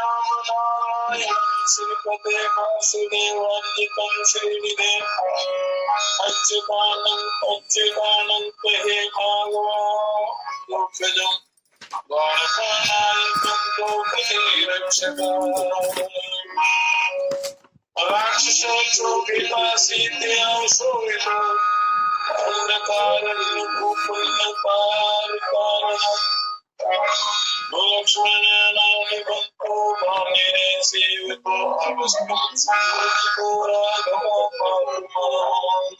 राम नारायण श्रीपते वासुदेवान्वितं श्रीनिधे अच्युतानंत हे भागवतं द्वारकानायकं द्रौपदी रक्षकम् राक्षसोभिता सीतया शोभितो लक्ष्मणनादिभक्तो भामिने सेवितो अवस्थितो राघवो पातुमाम्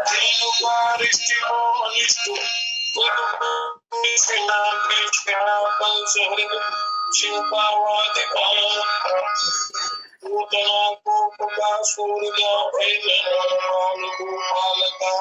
धेनुकारिष्टिनो अनिष्टो पूतना गोपका सूर्या गोपालका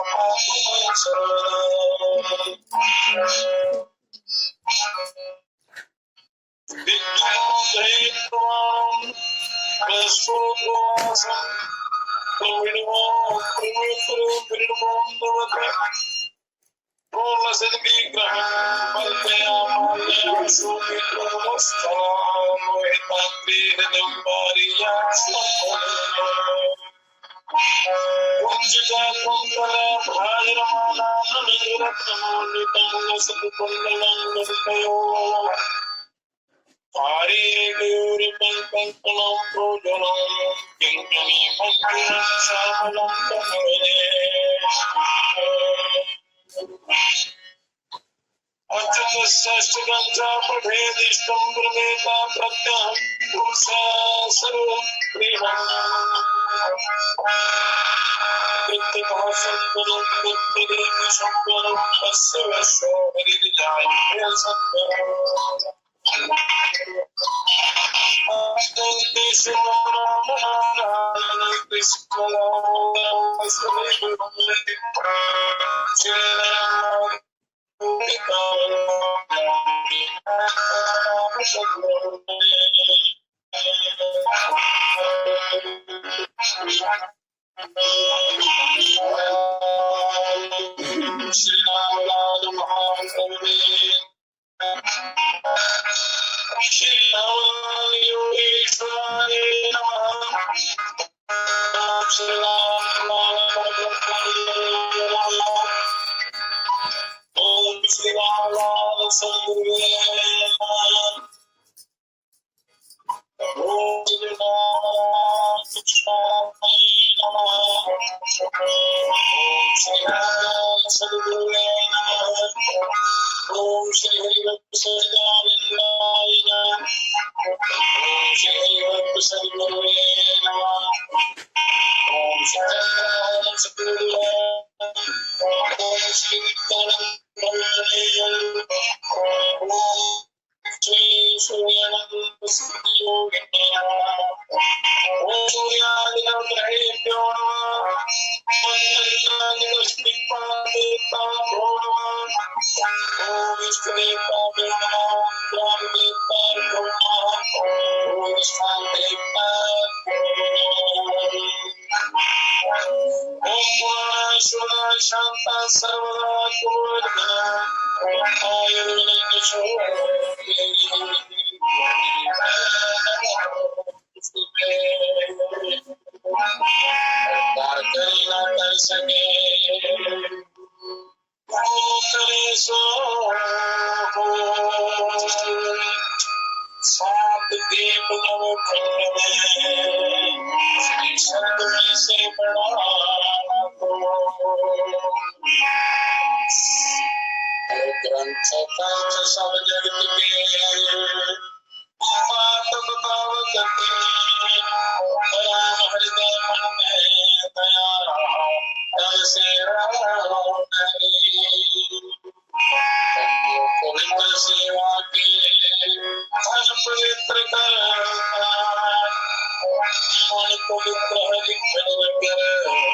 अच्युतषष्ठगंजा पठेदिष्टं ब्रह्मेता प्रत्यहं पुरुषा सर्वप्रियम् कृत्यभाषं गुरुकृत्यदेव शब्दं तस्य वशो हरिर्जायते सत्वम् कृष्ण शांता सर्वदा सात दीप नवखंड में श्री सतगुरु से बड़ा ग्रंथ पंच सब जगत के बात बतावत दया हृदय मन में दया तब से पवित्र सेवा के धन पवित्र कर मन पवित्र हरि कर पवित्र हरि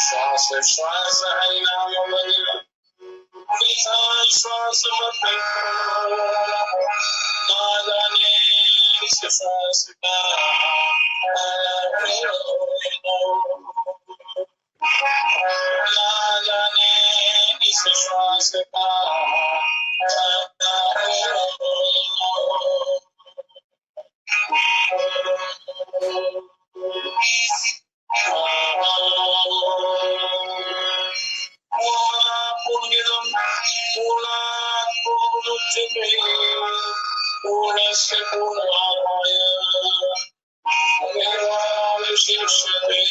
श्वास श्वास हरि नाम श्वास ना जाने श्वास का ना जाने इस श्वास का पूर्णस्य पूर्णाय मेवावशिष्यते।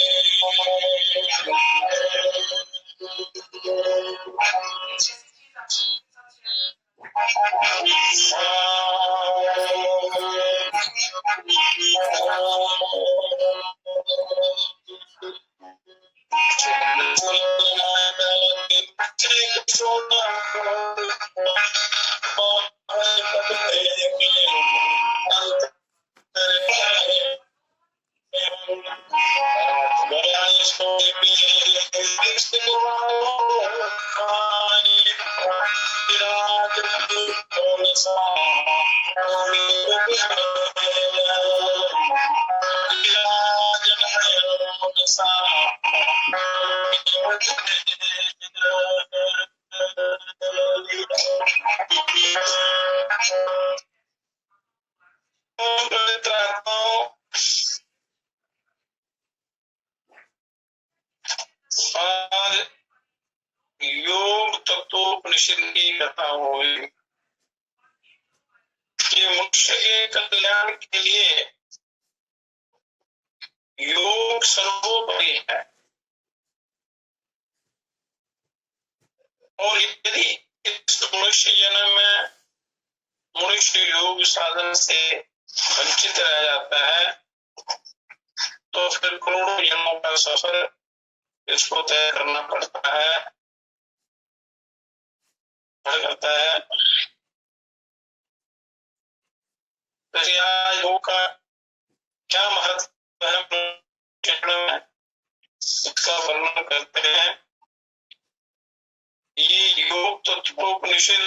योग तत्वोपनिषद की कथा हुई कि मनुष्य के कल्याण के लिए योग सर्वोपरि है, और यदि इस मनुष्य जन्म में मनुष्य योग साधन से वंचित रह जाता है तो फिर करोड़ों जन्मों का सफर इसको तय करना पड़ता है, करता है। आज योग का क्या महत्व है इसका वर्णन करते हैं। ये योग तत्वोपनिषद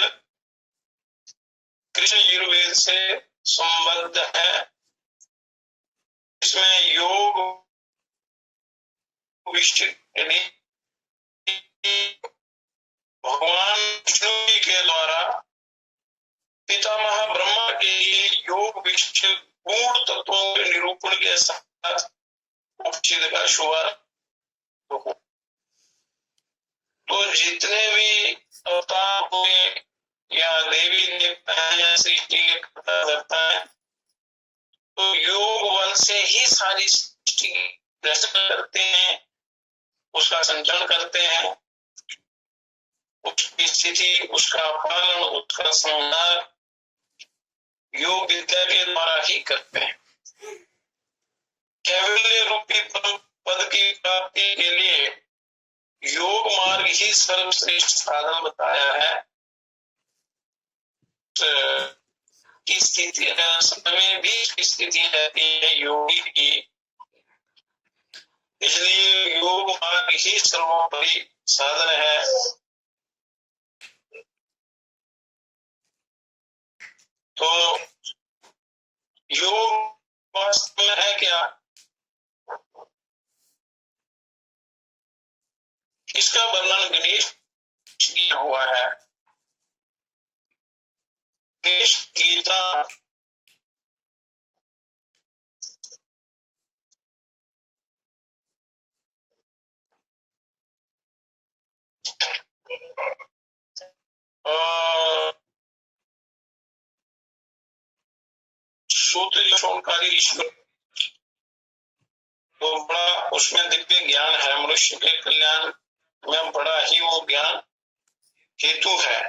कृष्ण यजुर्वेद से संबद्ध है। इसमें योग भगवान विष्णु जी के द्वारा पितामह ब्रह्मा के लिए योग विशिष्ट गूढ़ तत्वों के निरूपण के साथ उपचित का शुभारंभ हो। तो जितने भी अवतार हुए या देवी देवता है या सृष्टि के कथा करता है तो योग बल से ही सारी सृष्टि की रचना करते हैं, उसका संचालन करते हैं, उसकी स्थिति, उसका पालन, उसका संहार योग विद्या के द्वारा ही करते हैं। कैवल्य रूपी पद की प्राप्ति के लिए योग मार्ग ही सर्वश्रेष्ठ साधन बताया है। की स्थिति में भी स्थिति रहती है योगी की, इसलिए योग मार्ग ही सर्वोपरि साधन है। तो योग वास्तव में है क्या, इसका वर्णन गणेश किया हुआ है। गणेश गीता सूत्र ईश्वर तो बड़ा उसमें दिव्य ज्ञान है, मनुष्य के कल्याण में बड़ा ही वो ज्ञान हेतु है।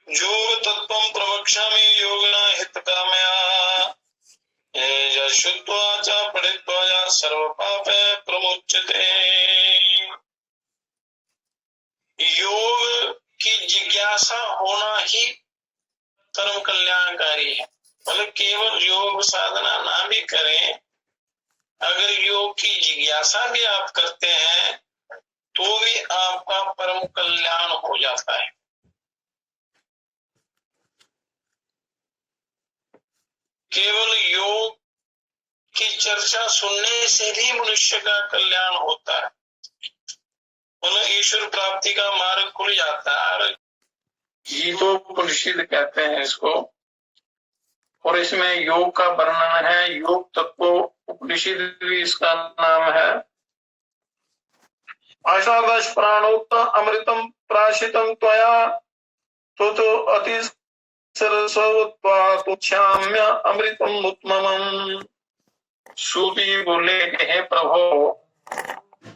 योग तत्व प्रवक्ष्यामि योगिना हितकामया शुद्ध्वा च पठित्वा सर्व पापे प्रमुच्यते। योग की जिज्ञासा होना ही कर्म कल्याणकारी है। मतलब केवल योग साधना ना भी करें, अगर योग की जिज्ञासा भी आप करते हैं तो भी आपका परम कल्याण हो जाता है। केवल योग की चर्चा सुनने से भी मनुष्य का कल्याण होता है, मतलब ईश्वर प्राप्ति का मार्ग खुल जाता है। गीतोपनिषद कहते हैं इसको, और इसमें योग का वर्णन है। योग तत्व उपनिषद भी इसका नाम है। अष्टादश प्राणोक्त अमृतम प्राशितम त्वया तो अति सरस्वत्वात्म्य अमृतम उत्तमम्। सूत जी बोले कि हे प्रभु,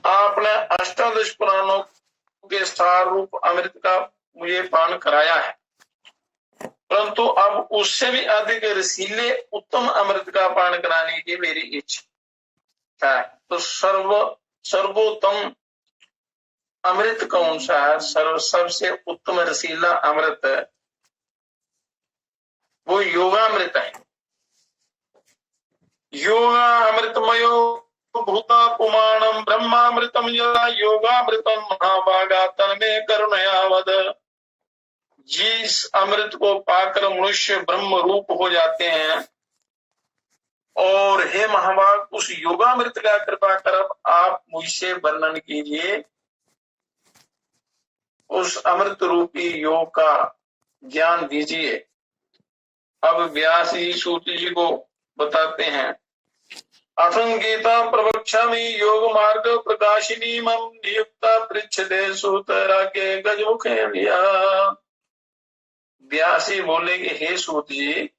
आपने अष्टादश पुराणों के सार रूप अमृत का मुझे पान कराया है, परंतु अब उससे भी अधिक रसीले उत्तम अमृत का पान कराने की मेरी इच्छा है। तो सर्वोत्तम अमृत कौन सा है? सबसे उत्तम रसीला अमृत वो योगामृत है। योगा अमृतमयो भूता पुमाणम ब्रह्मामृतम यदा योगामृतम महाभागा तन्मे करुणया वद। जिस अमृत को पाकर मनुष्य ब्रह्म रूप हो जाते हैं, और हे महाभाग उस योगामृत का कृपा कर आप मुझसे वर्णन कीजिए, उस अमृत रूपी योग का ज्ञान दीजिए। अब व्यास जी सूत जी को बताते हैं, अथं गीता प्रवक्ष्यामि योग मार्ग प्रकाशिनी मम नियुक्ता पृच्छते सूतरागे गजमुखे लिया। व्यास जी बोले कि हे सूत जी,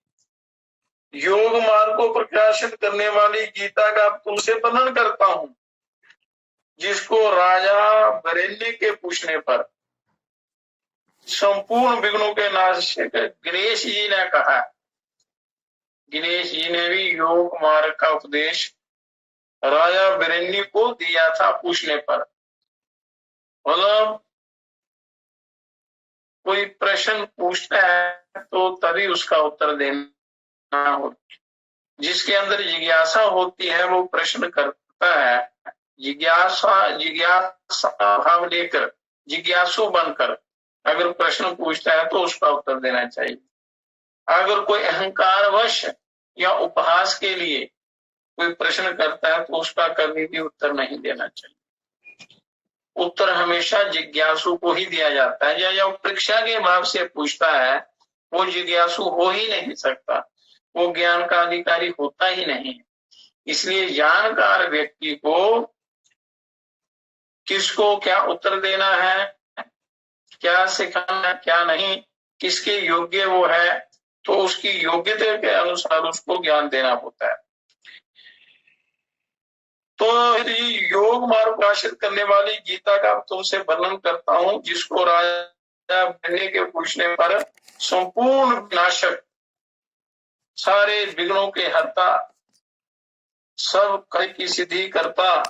योग मार्ग को प्रकाशित करने वाली गीता का तुमसे वर्णन करता हूं, जिसको राजा बरेली के पूछने पर संपूर्ण विघ्नों के नाशक गणेश जी ने कहा। गणेश जी ने भी योग मार्ग का उपदेश राजा बरेली को दिया था पूछने पर। मतलब कोई प्रश्न पूछता है तो तभी उसका उत्तर देना हो। जिसके अंदर जिज्ञासा होती है वो प्रश्न करता है। जिज्ञासा भाव लेकर, जिज्ञासु बनकर अगर प्रश्न पूछता है तो उसका उत्तर देना चाहिए। अगर कोई अहंकारवश या उपहास के लिए कोई प्रश्न करता है तो उसका कभी भी उत्तर नहीं देना चाहिए। उत्तर हमेशा जिज्ञासु को ही दिया जाता है। या परीक्षा के भाव से पूछता है वो जिज्ञासु हो ही नहीं सकता, वो ज्ञान का अधिकारी होता ही नहीं। इसलिए जानकार व्यक्ति को किसको क्या उत्तर देना है, क्या सिखाना क्या नहीं, किसके योग्य वो है, तो उसकी योग्यता के अनुसार उसको ज्ञान देना होता है। तो योग मार्ग प्रकाशित करने वाली गीता का तुमसे वर्णन करता हूं, जिसको राजा बनने के पूछने पर संपूर्ण विनाशक, सारे विघ्नों के हरता, सब कार्य की सिद्धि करता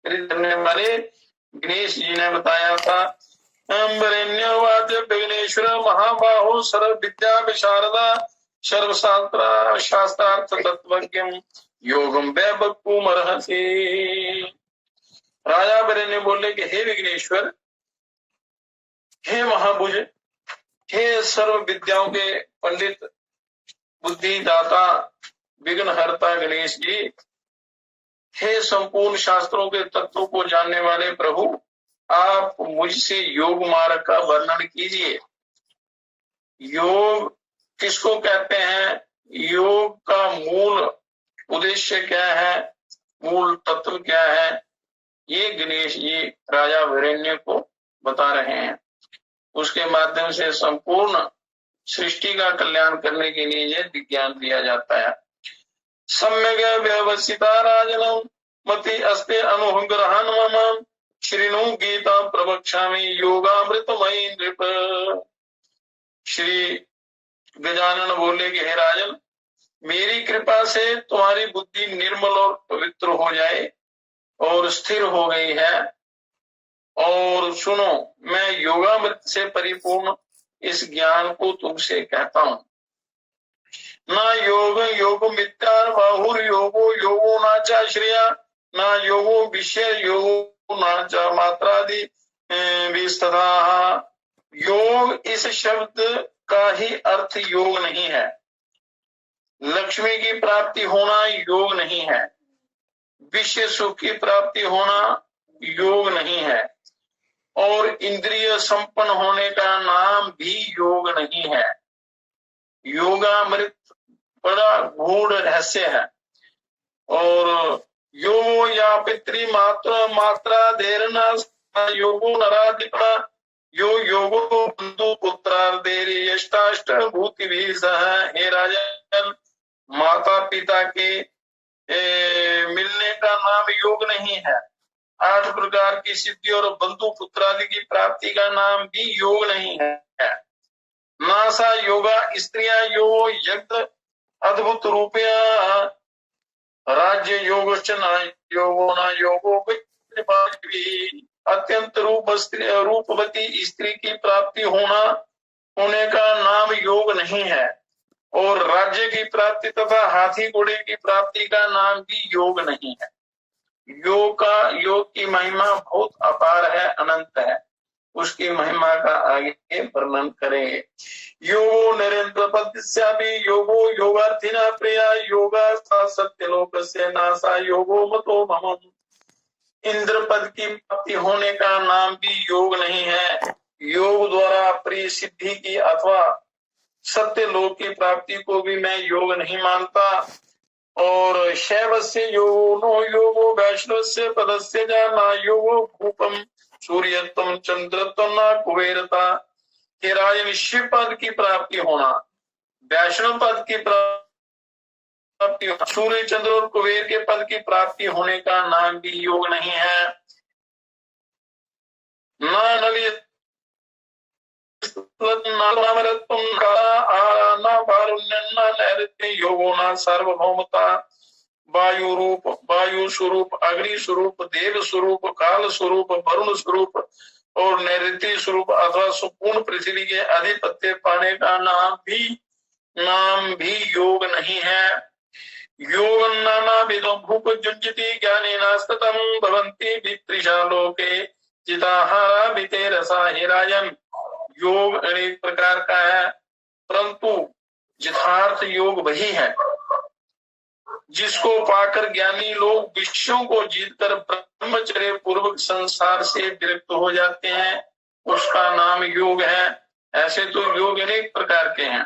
करने वाले गणेश जी ने बताया था। विघ्नेश्वर महाबाहो सर्व विद्या विशारदा सर्वशास्त्र शास्त्रार्थ तत्वज्ञ योगम वैभवमर्हसि। राजा बरेली बोले कि हे विघ्नेश्वर, हे महाभुज, हे सर्व विद्याओं के पंडित, बुद्धि दाता, विघ्नहर्ता गणेश जी, हे संपूर्ण शास्त्रों के तत्वों को जानने वाले प्रभु, आप मुझसे योग मार्ग का वर्णन कीजिए। योग किसको कहते हैं? योग का मूल उद्देश्य क्या है, मूल तत्व क्या है, ये गणेश जी राजा वीरेण्य को बता रहे हैं। उसके माध्यम से संपूर्ण सृष्टि का कल्याण करने के लिए ये विज्ञान दिया जाता है। सम्यक व्यवस्थिता राजनम मति अस्ते अनुग्रहण मम श्रीनु गीता प्रवक्ष्यामि योगामृतमयी नृप। श्री गजानन बोले कि हे राजन, मेरी कृपा से तुम्हारी बुद्धि निर्मल और पवित्र हो जाए और स्थिर हो गई है, और सुनो, मैं योगामृत से परिपूर्ण इस ज्ञान को तुमसे कहता हूं। ना योग योग मित्यार बाहुर योगो योगो ना चा श्रेया ना योगो विषय योगो ना चा मात्रादि विस्तथा। योग इस शब्द का ही अर्थ योग नहीं है। लक्ष्मी की प्राप्ति होना योग नहीं है, विषय सुख की प्राप्ति होना योग नहीं है, और इंद्रिय संपन्न होने का नाम भी योग नहीं है। योगामृत बड़ा गूढ़ रहस्य है। और योगो या पितृ मात्रा देरना योगो नराधिपा यो योगो बंधु पुत्रार्धेष्टाष्ट भूति भी सह। हे राजन, माता पिता के मिलने का नाम योग नहीं है, 8 प्रकार की सिद्धि और बंधु पुत्रादि की प्राप्ति का नाम भी योग नहीं है। नासा योगा स्त्रिया योगो यज्ञ अद्भुत रूपया राज्य योग न योगो अत्यंत रूपवती स्त्री की प्राप्ति होने का नाम योग नहीं है, और राज्य की प्राप्ति तथा हाथी घोड़े की प्राप्ति का नाम भी योग नहीं है। योग की महिमा बहुत अपार है, अनंत है। उसकी महिमा का आगे वर्णन करेंगे। योगो नरेंद्र पद्यापि योगो योगार्थिना प्रिया योगा सत्यलोक से नासा योगो मतो मम। इंद्र पद की प्राप्ति होने का नाम भी योग नहीं है। योग द्वारा प्रिय सिद्धि की अथवा सत्य लोक की प्राप्ति को भी मैं योग नहीं मानता। और शैव से योगो नो योगो वैष्णव से पदस्य जाना योगो भूपम सूर्यत्म चंद्रत्म न कुबेरता। कि राजन शिव पद की प्राप्ति होना, वैष्णव पद की प्राप्ति, सूर्य चंद्र और कुबेर के पद की प्राप्ति होने का नाम भी योग नहीं है। योगो न सार्वभौमता वायु स्वरूप, अग्नि स्वरूप, देव स्वरूप, काल स्वरूप, वरुण स्वरूप और नैऋत्य स्वरूप अथवा संपूर्ण पृथ्वी के आधिपत्य पाने का नाम भी योग नहीं है। योग नाना विदो भूप जुंजति ज्ञानी नास्ततम भवंती वित्रिषा लोके चिताहारा विते रसा। हे राजन, योग अनेक प्रकार का है, परंतु यथार्थ योग वही है जिसको पाकर ज्ञानी लोग विषयों को जीतकर ब्रह्मचर्य पूर्वक संसार से विरक्त हो जाते हैं, उसका नाम योग है। ऐसे तो योग अनेक प्रकार के हैं,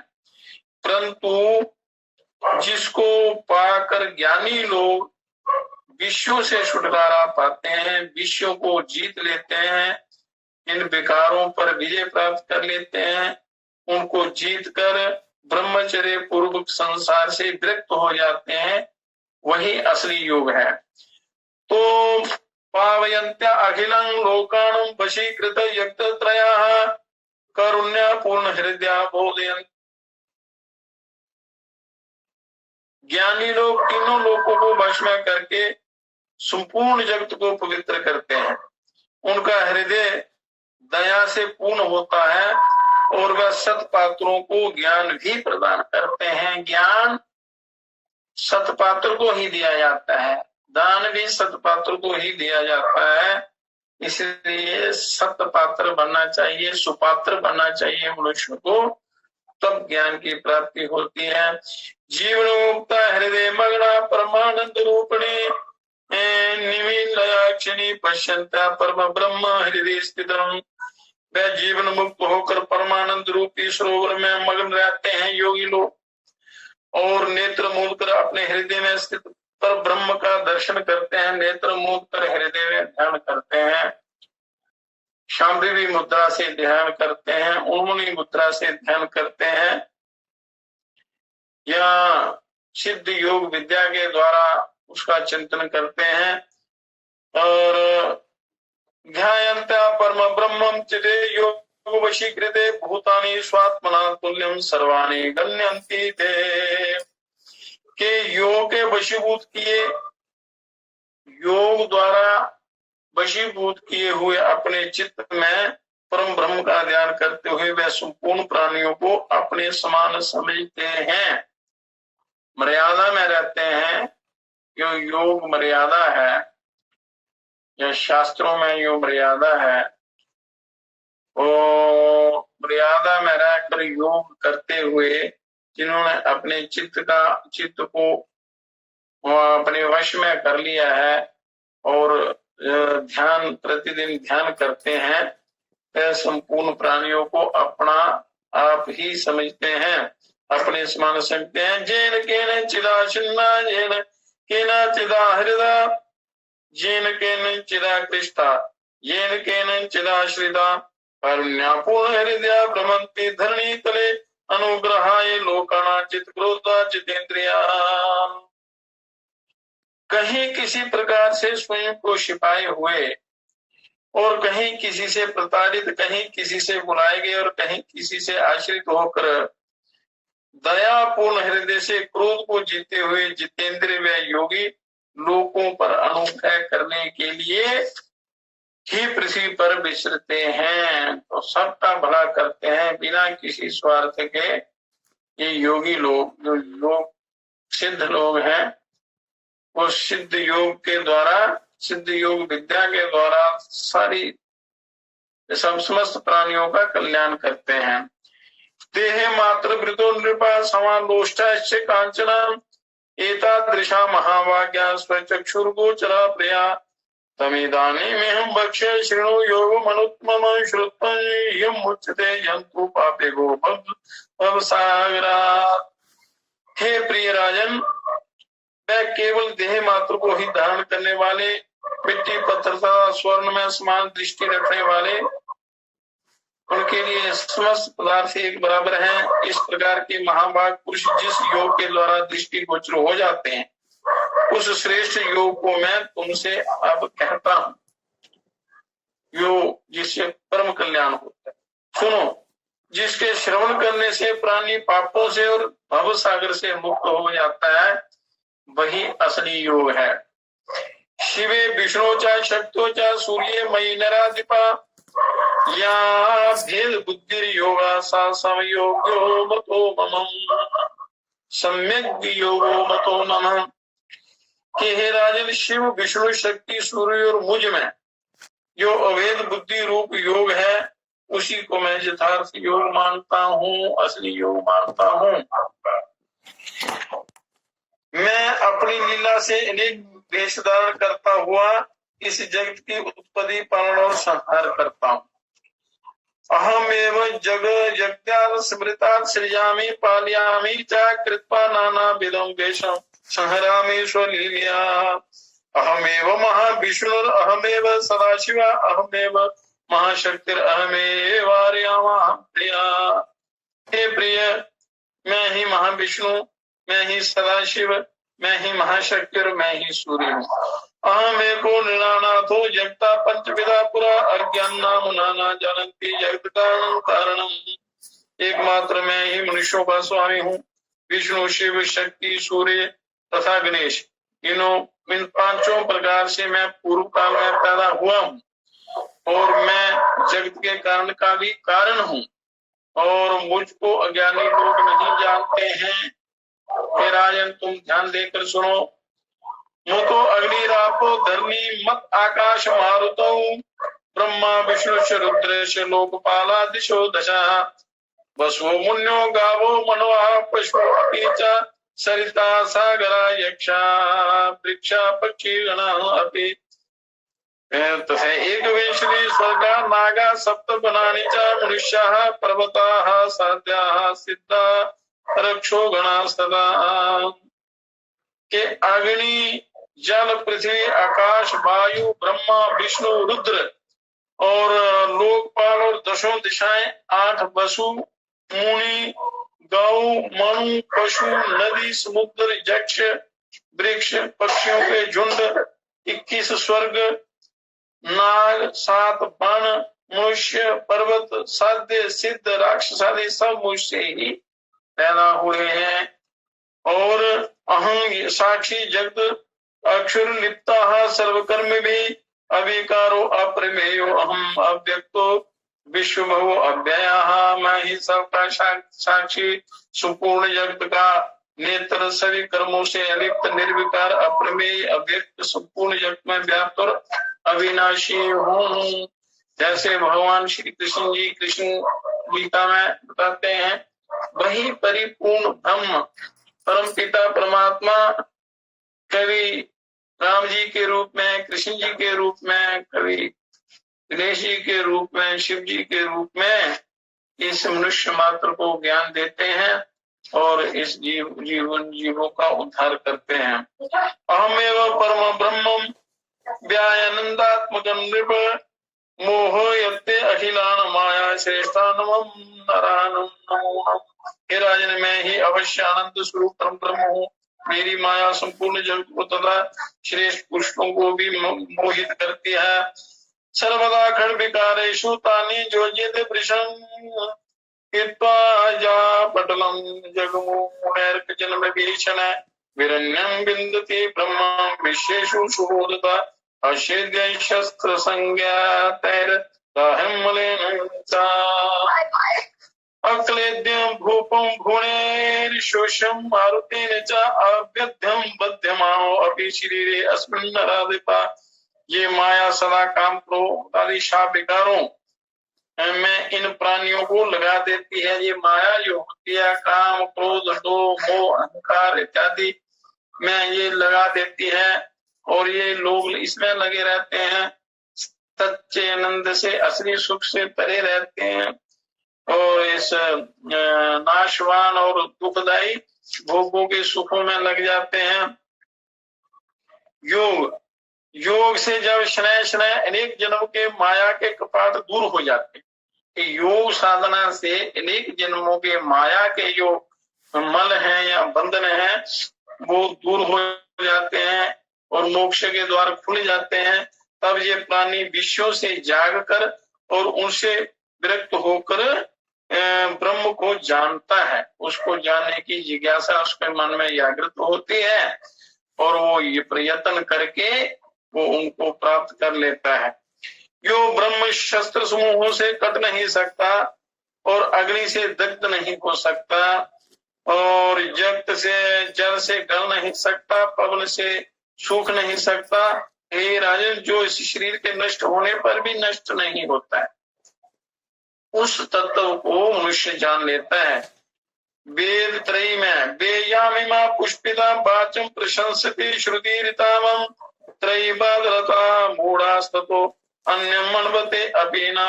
परंतु जिसको पाकर ज्ञानी लोग विषयों से छुटकारा पाते हैं, विषयों को जीत लेते हैं, इन विकारों पर विजय प्राप्त कर लेते हैं, उनको जीतकर ब्रह्मचर्य पूर्वक संसार से विरक्त हो जाते हैं, वही असली योग है। तो पावयन्त्या अखिलं लोकानं वशीकृत यज्ञत्रयः कारुण्य पूर्ण हृदया बोधयन्। ज्ञानी लोग तीनों लोकों को वश में करके संपूर्ण जगत को पवित्र करते हैं। उनका हृदय दया से पूर्ण होता है और वह सत्पात्रों को ज्ञान भी प्रदान करते हैं। ज्ञान सत्पात्र को ही दिया जाता है, दान भी सत्पात्र को ही दिया जाता है। इसलिए सत्पात्र बनना चाहिए, सुपात्र बनना चाहिए मनुष्य को, तब ज्ञान की प्राप्ति होती है। जीवन मुक्त हृदय मग्ना परमानंद रूपणे निमीलयाक्षिणी पश्यन्ता परम ब्रह्म हृदय स्थितम्। वह जीवन मुक्त होकर परमानंद रूपी सरोवर में मग्न रहते हैं योगी लोग, और नेत्र मूंद कर अपने हृदय में स्थित पर ब्रह्म का दर्शन करते हैं। नेत्र मूंद कर हृदय में ध्यान करते हैं, शांभवी मुद्रा से ध्यान करते हैं, उन्मुनी मुद्रा से ध्यान करते हैं, या सिद्ध योग विद्या के द्वारा उसका चिंतन करते हैं। और ध्यायन्त्या परम ब्रह्मं चिते योग वशीकृते भूतानि स्वात्मना तुल्यं सर्वाणि गण्यन्ति ते। के योग के वशीभूत किए, योग द्वारा वशीभूत किए हुए अपने चित्त में परम ब्रह्म का ध्यान करते हुए वे संपूर्ण प्राणियों को अपने समान समझते हैं, मर्यादा में रहते हैं। जो योग मर्यादा है, या शास्त्रों में यो मर्यादा है, वो मर्यादा में रहकर योग करते हुए जिन्होंने अपने चित्त को अपने वश में कर लिया है और ध्यान प्रतिदिन ध्यान करते हैं, वह संपूर्ण प्राणियों को अपना आप ही समझते हैं, अपने समान समझते हैं। जेन केन चिदा शिन्ना जेन केना चिदा हृदा जेन केन चिदा कृष्टा येन केन चिदा श्रिता कारुण्यापूर्ण हृदया भ्रमन्ति धरणी तले अनुग्रहाय लोकाना चित क्रोधा जितेन्द्रिया। कहीं किसी प्रकार से स्वयं को छिपाए हुए और कहीं किसी से प्रताड़ित, कहीं किसी से बुलाए गए और कहीं किसी से आश्रित होकर दयापूर्ण हृदय से क्रोध को जीते हुए जितेंद्रिय व योगी लोगों पर अनुग्रह करने के लिए ही पृथ्वी पर विचरते हैं, तो सबका भला करते हैं बिना किसी स्वार्थ के। ये योगी लोग, जो लोग सिद्ध लोग हैं, वो सिद्ध योग के द्वारा, सिद्ध योग विद्या के द्वारा सारी समस्त प्राणियों का कल्याण करते हैं। देहे मात्र वृतो नृपा समालोष्टाश्च कांचना एतादृशा महावाक्या स्वचक्षुर्गोचरा प्रिया तमिदानीमेहं वक्ष्ये शृणु योगमनुत्तमं श्रुत्वं मुच्यते यन्तु पापे गो भवसागरात्। हे प्रिय राजन, वह केवल देह मात्र को ही धारण करने वाले, मिट्टी पत्थर तथा स्वर्ण में समान दृष्टि रखने वाले, उनके लिए समस्त पदार्थ एक बराबर हैं। इस प्रकार के महाभाग पुरुष जिस योग के द्वारा दृष्टि गोचर हो जाते हैं, उस श्रेष्ठ योग को मैं तुमसे अब कहता हूँ, योग जिससे परम कल्याण होता है। सुनो, जिसके श्रवण करने से प्राणी पापों से और भव सागर से मुक्त हो जाता है, वही असली योग है। शिवे विष्णु चा शक्तो चा सूर्य मयि नराधिपा या भेद बुद्धि योगा सा समयोग्यो मतो मम सम्यक योगो मतो मम। कि हे राजन, शिव विष्णु शक्ति सूर्य और मुझ में जो अभेद बुद्धि रूप योग है, उसी को मैं यथार्थ योग मानता हूँ, असली योग मानता हूँ। मैं अपनी लीला से अनेक वेश धारण करता हुआ इस जगत की उत्पत्ति, पालन और संहार करता हूँ। अहमेव जग जगत्यात् स्मृतात् सृजामि पालयामि च कृत्वा नाना विधं वेषं संहरामि स्वलीलया। अहमेव महाविष्णुर् अहमेव सदाशिव अहमेव महाशक्तिर अहमेव आर्यामा प्रिया। हे प्रिय, मैं ही महाविष्णु, मैं ही सदाशिव, मैं ही महाशक्ति और मैं ही सूर्य हूँ। अहमेको निरानाथो जगता पंचविधा पुरा अज्ञान नाम नाना जानन्ति जगत कारणम। एकमात्र मैं ही मनुष्यों का स्वामी हूँ। विष्णु, शिव, शक्ति, सूर्य तथा गणेश, इन पांचों प्रकार से मैं पूर्व काल में पैदा हुआ हूँ और मैं जगत के कारण का भी कारण हूँ और मुझको अज्ञानी लोग नहीं जानते हैं। हे राजन, तुम ध्यान देकर सुनो। मुतो अग्निरापो धरणी मत आकाश मारुतौ ब्रह्मा विष्णु रुद्र लोकपाला दिशो दशा वसवो मुन्यो गावो मनवा पशु अपि च सरिता सागरा यक्षा वृक्षा पक्षी गणा अपि तथा एक वेशनी स्वर्गा नागा सप्त बनानि च मनुष्याः पर्वताः साध्याः सिद्धा रक्षो गणा सदा। के अग्नि, जल, पृथ्वी, आकाश, वायु, ब्रह्मा, विष्णु, रुद्र और लोकपाल और दशों दिशाएं, 8 वसु, मुनि, गौ, मनु, पशु, नदी, समुद्र, यक्ष, वृक्ष, पक्षियों के झुंड, 21 स्वर्ग, नाग, 7 वन, मनुष्य, पर्वत, साध्य, सिद्ध, राक्षस आदि सब मुझसे ही पैदा हुए हैं। और अहं साक्षी जगत अक्षर लिप्ता सर्वकर्म भी अविकारो अप्रमेयो अहम अव्यक्तो विश्वभवो अव्ययः। मैं ही सबका साक्षी, संपूर्ण जगत का नेत्र, सभी कर्मों से अलिप्त, निर्विकार, अप्रमेय, अव्यक्त, संपूर्ण जगत में व्याप्त और अविनाशी हूँ। जैसे भगवान श्री कृष्ण जी कृष्ण गीता में बताते हैं, वही परिपूर्ण ब्रह्म परम पिता परमात्मा कभी राम जी के रूप में, कृष्ण जी के रूप में, कभी गणेश जी के रूप में, शिव जी के रूप में इस मनुष्य मात्र को ज्ञान देते हैं और इस जीवों का उद्धार करते हैं। अहमेव परम ब्रह्मम व्यायानंदात्मकं नृप मोह यत्ते अखिलान माया श्रेष्ठानमं नारायणं नमो। हे राजन, मैं ही अवश्य आनंद स्वरूप परम ब्रह्म हूँ। मेरी माया संपूर्ण जगत को तथा श्रेष्ठ पुरुषों को भी मोहित करती है। सर्वदा खड़ विकारेषु तानि जोज्यते वृषं हित्वा पटलं जगमुनैर्क जन्म भीषण विरण्यं विन्दति ब्रह्मं विश्वेषु सुबोधता अशेद्य शस्त्र संज्ञातैर्दाहं मलेन च अक्लेद्यं भूपं भुवनेर्शोषं मारुतेन च अव्यध्यं बध्यमानो अपि शरीरे अस्मिन् नराधिपा। ये माया सदा काम क्रोध आदि शाप विकारों में इन प्राणियों को लगा देती है। ये माया जो होती है काम क्रोध लोभ मोह अहंकार इत्यादि में ये लगा देती है और ये लोग इसमें लगे रहते हैं। सच्चे आनंद से असली सुख से परे रहते हैं और इस नाशवान और दुखदायी भोगों के सुखों में लग जाते हैं। योग से जब शनय शनय अनेक जन्म के माया के कपाट दूर हो जाते हैं। योग साधना से अनेक जन्मों के माया के जो मल हैं या बंधन हैं वो दूर हो जाते हैं और मोक्ष के द्वार खुल जाते हैं। तब ये प्राणी विषयों से जागकर और उनसे विरक्त होकर ब्रह्म को जानता है। उसको जानने की जिज्ञासा उसके मन में जागृत होती है और वो ये प्रयत्न करके वो उनको प्राप्त कर लेता है। जो ब्रह्म शस्त्र समूहों से कट नहीं सकता और अग्नि से दग्ध नहीं हो सकता और जगत से जल से गल नहीं सकता, पवन से सूख नहीं सकता। हे राजन, जो इस शरीर के नष्ट होने पर भी नष्ट नहीं होता है, उस तत्व को मनुष्य जान लेता है। वेद त्रयी में वेयामिमा पुष्पिता वाचम प्रशंसति श्रुतिरितामं त्रयीबादरता मूढ़ास्ततो अन्यं मन्वते अपिना।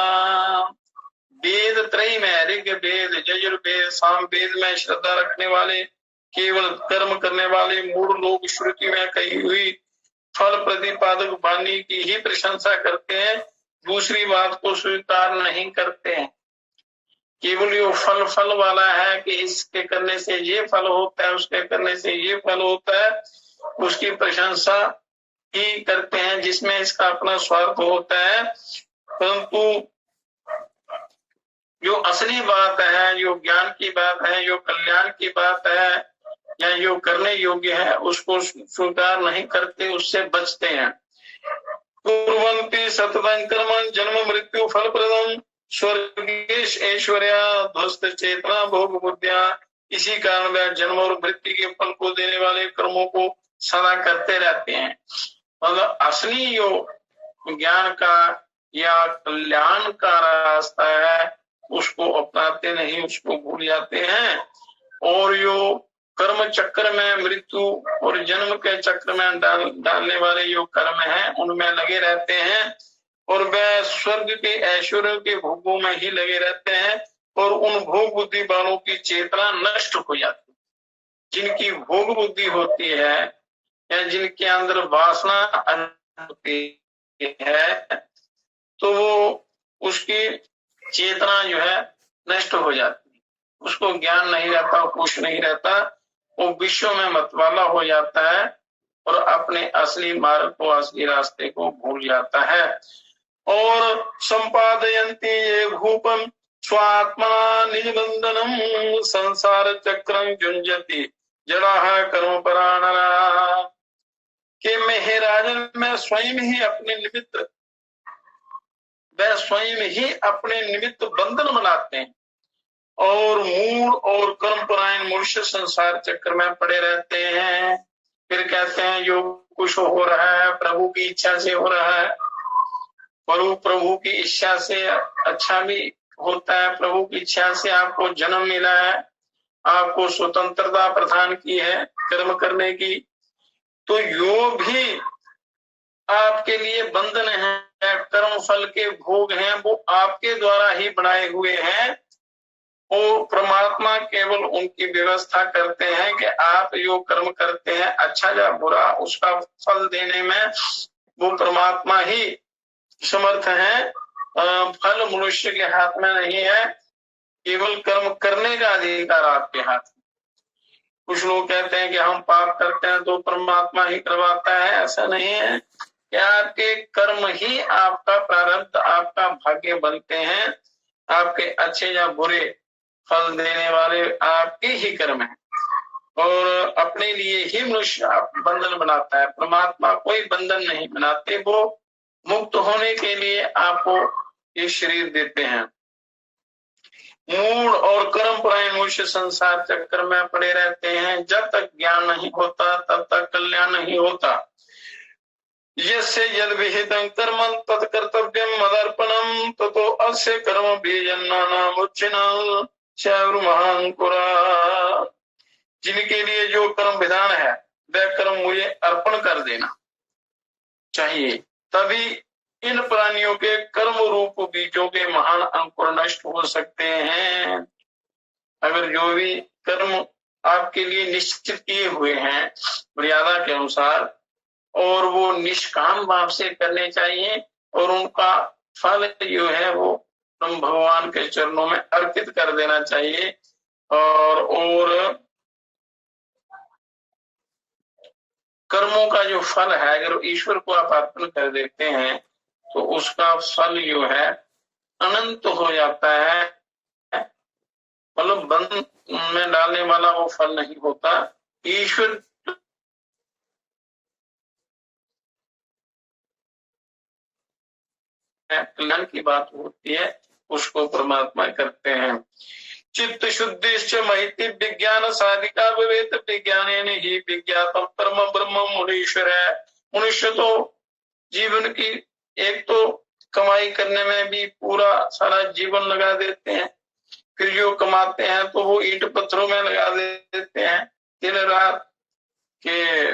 वेद त्रयी में ऋग वेद यजुर्वेद सामवेद में श्रद्धा रखने वाले, केवल कर्म करने वाले मूढ़ लोग श्रुति में कही हुई फल प्रतिपादक वाणी की ही प्रशंसा करते हैं, दूसरी बात को स्वीकार नहीं करते हैं। केवल यो फल वाला है कि इसके करने से ये फल होता है, उसके करने से ये फल होता है, उसकी प्रशंसा ही करते हैं जिसमें इसका अपना स्वार्थ होता है। परंतु जो असली बात है, जो ज्ञान की बात है, जो कल्याण की बात है या जो करने योग्य है, उसको स्वीकार नहीं करते, उससे बचते हैं। कुर्वन्ति सततं कर्मं जन्म मृत्यु फलप्रदं स्वर्गेश ऐश्वर्या ध्वस्त चेतना भोग बुद्धिया। इसी कारण वह जन्म और मृत्यु के फल को देने वाले कर्मों को सदा करते रहते हैं। मतलब असली जो ज्ञान का या कल्याण का रास्ता है उसको अपनाते नहीं, उसको भूल जाते हैं और जो कर्म चक्र में मृत्यु और जन्म के चक्र में डालने वाले जो कर्म हैं उनमें लगे रहते हैं और वह स्वर्ग के ऐश्वर्य के भोगों में ही लगे रहते हैं और उन भोग बुद्धि वालों की चेतना नष्ट हो जाती है। जिनकी भोग बुद्धि होती है या जिनके अंदर वासना होती है तो वो उसकी चेतना जो है नष्ट हो जाती है, उसको ज्ञान नहीं रहता, होश नहीं रहता, वो विश्व में मतवाला हो जाता है और अपने असली मार्ग को, असली रास्ते को भूल जाता है। और संपादयन्ति ये भूपम स्वात्मना निज बंधनम संसार चक्रं जुंजति जड़ा कर्म परानरा। कि मैं राजन में स्वयं ही अपने निमित्त, वह स्वयं ही अपने निमित्त बंधन बनाते हैं और मूल और कर्मपरायण मनुष्य संसार चक्र में पड़े रहते हैं। फिर कहते हैं जो कुछ हो रहा है प्रभु की इच्छा से हो रहा है, प्रभु की इच्छा से अच्छा भी होता है, प्रभु की इच्छा से आपको जन्म मिला है, आपको स्वतंत्रता प्रदान की है कर्म करने की, तो यो भी आपके लिए बंधन है, कर्म फल के भोग हैं, वो आपके द्वारा ही बनाए हुए हैं। और परमात्मा केवल उनकी व्यवस्था करते हैं कि आप जो कर्म करते हैं अच्छा या बुरा, उसका फल देने में वो परमात्मा ही समर्थ है। फल मनुष्य के हाथ में नहीं है, केवल कर्म करने का अधिकार आपके हाथ में। कुछ लोग कहते हैं कि हम पाप करते हैं तो परमात्मा ही करवाता है, ऐसा नहीं है कि आपके कर्म ही आपका प्रारब्ध, आपका भाग्य बनते हैं। आपके अच्छे या बुरे फल देने वाले आपके ही कर्म है, और अपने लिए ही मनुष्य बंधन बनाता है। परमात्मा कोई बंधन नहीं बनाते, वो मुक्त होने के लिए आपको ये शरीर देते हैं। मूढ़ और कर्म परायण मनुष्य संसार चक्कर में पड़े रहते हैं। जब तक ज्ञान नहीं होता तब तक कल्याण नहीं होता। यस्य यद विहितं कर्मं तत्कर्तव्यं मदर्पणं ततो अस्य कर्म बीजन्नानाम उच्चिनं चारुमहांकुरा। जिनके लिए जो कर्म विधान है वह कर्म मुझे अर्पण कर देना चाहिए, तभी इन प्राणियों के कर्म रूप बीजों के महान अंकुर नष्ट हो सकते हैं। अगर जो भी कर्म आपके लिए निश्चित किए हुए हैं मर्यादा के अनुसार, और वो निष्काम भाव से करने चाहिए, और उनका फल जो है वो भगवान के चरणों में अर्पित कर देना चाहिए। और कर्मों का जो फल है अगर ईश्वर को आप अर्पण कर देते हैं तो उसका फल जो है अनंत हो जाता है, मतलब बंधन में डालने वाला वो फल नहीं होता। ईश्वर कल्याण की बात होती है, उसको परमात्मा करते हैं। चित्त शुद्धिश्च महिति विज्ञान साधिका भवेत् विज्ञानेन ही विज्ञातम परम ब्रह्म मुनीश्वर है। मनुष्य तो जीवन की एक तो कमाई करने में भी पूरा सारा जीवन लगा देते हैं, फिर जो कमाते हैं तो वो ईंट पत्थरों में लगा देते हैं, दिन रात के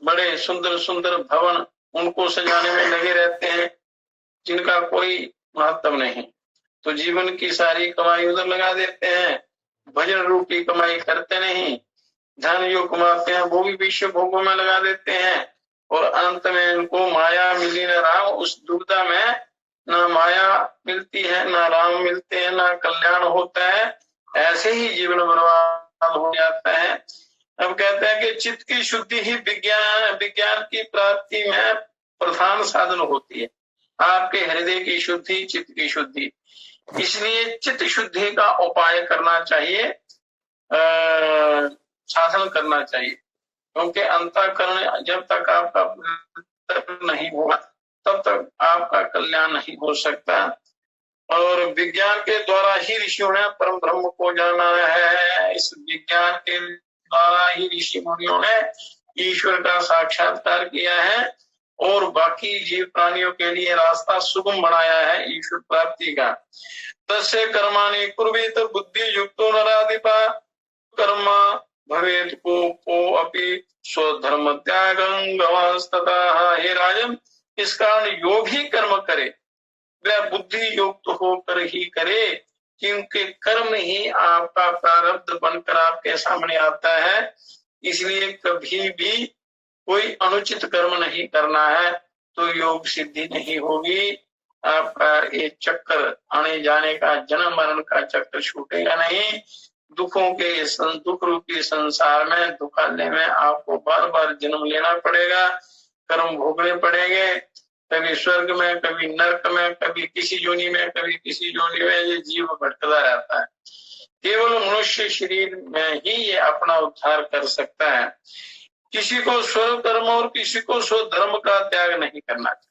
बड़े सुंदर सुंदर भवन उनको सजाने में लगे रहते हैं जिनका कोई महत्व नहीं। तो जीवन की सारी कमाई उधर लगा देते हैं, भजन रूपी कमाई करते नहीं। धन जो कमाते हैं वो भी विश्व भोगों में लगा देते हैं, और अंत में इनको माया मिली न राम, उस दुविधा में ना माया मिलती है ना राम मिलते हैं ना कल्याण होता है, ऐसे ही जीवन बर्बाद हो जाता है। अब कहते हैं कि चित्त की शुद्धि ही विज्ञान की प्राप्ति में प्रधान साधन होती है। आपके हृदय की शुद्धि, चित्त की शुद्धि, इसलिए चित्त शुद्धि का उपाय करना चाहिए, साधन करना चाहिए, क्योंकि अंतःकरण जब तक आपका नहीं होगा तब तक आपका कल्याण नहीं हो सकता। और विज्ञान के द्वारा ही ऋषियों ने परम ब्रह्म को जाना है। इस विज्ञान के द्वारा ही ऋषि मुनियों ने ईश्वर का साक्षात्कार किया है और बाकी जीव प्राणियों के लिए रास्ता सुगम बनाया है ईश्वर प्राप्ति का। तस्य कर्माणि कुर्वीत बुद्धि युक्तो नराधिपा कर्म भवेत् को अपि स्वधर्म त्यागं गवांस्ततः। हे राजन, इस कारण जो भी कर्म करे वह बुद्धि युक्त होकर ही करे, क्योंकि कर्म ही आपका प्रारब्ध बनकर आपके सामने आता है। इसलिए कभी भी कोई अनुचित कर्म नहीं करना है तो योग सिद्धि नहीं होगी। आपका ये चक्कर आने जाने का, जन्म मरण का चक्कर छूटेगा नहीं। दुखों के दुख रूपी संसार में दुखालय में आपको बार बार जन्म लेना पड़ेगा, कर्म भोगने पड़ेंगे, कभी स्वर्ग में, कभी नरक में, कभी किसी योनि में, कभी किसी योनि में। ये जीव भटकता रहता है। केवल मनुष्य शरीर में ही ये अपना उद्धार कर सकता है। किसी को स्व कर्म और किसी को स्व धर्म का त्याग नहीं करना चाहिए।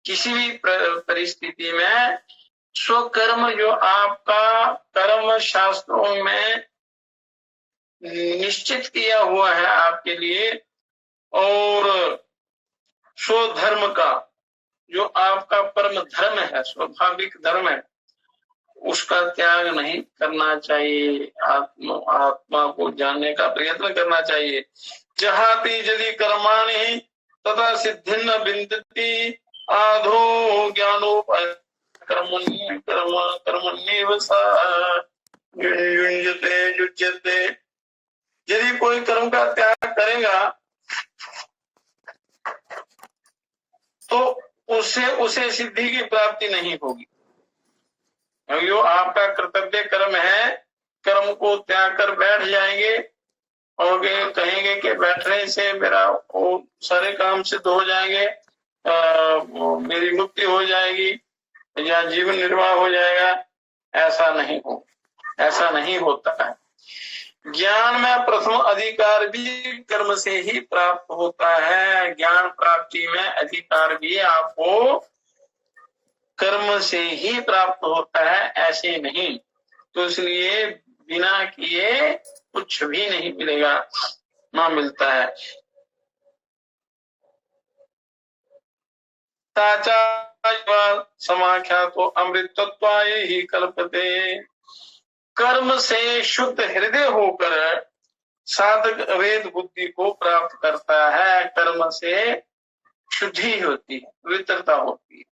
किसी भी परिस्थिति में स्वकर्म जो आपका कर्म शास्त्रों में निश्चित किया हुआ है आपके लिए, और स्वधर्म का जो आपका परम धर्म है, स्वाभाविक धर्म है, उसका त्याग नहीं करना चाहिए, आत्मा को जानने का प्रयत्न करना चाहिए। जहाति यदि कर्माणि तथा सिद्धि न विन्दति आधो ज्ञानोप कर्मण्येव सा युज्यते। यदि कोई कर्म का त्याग करेगा तो उसे सिद्धि की प्राप्ति नहीं होगी। जो आपका कर्तव्य कर्म है, कर्म को त्याग कर बैठ जाएंगे और कहेंगे कि बैठने से मेरा वो सारे काम सिद्ध हो जाएंगे, मेरी मुक्ति हो जाएगी या जीवन निर्वाह हो जाएगा, ऐसा नहीं होता है। ज्ञान में प्रथम अधिकार भी कर्म से ही प्राप्त होता है। ज्ञान प्राप्ति में अधिकार भी आपको कर्म से ही प्राप्त होता है, ऐसे नहीं। तो इसलिए बिना किए कुछ भी नहीं मिलेगा, ना मिलता है। समाख्या तो अमृतत्वाय ही कल्पते। कर्म से शुद्ध हृदय होकर साधक वेद बुद्धि को प्राप्त करता है। कर्म से शुद्धि होती है, पवित्रता होती है।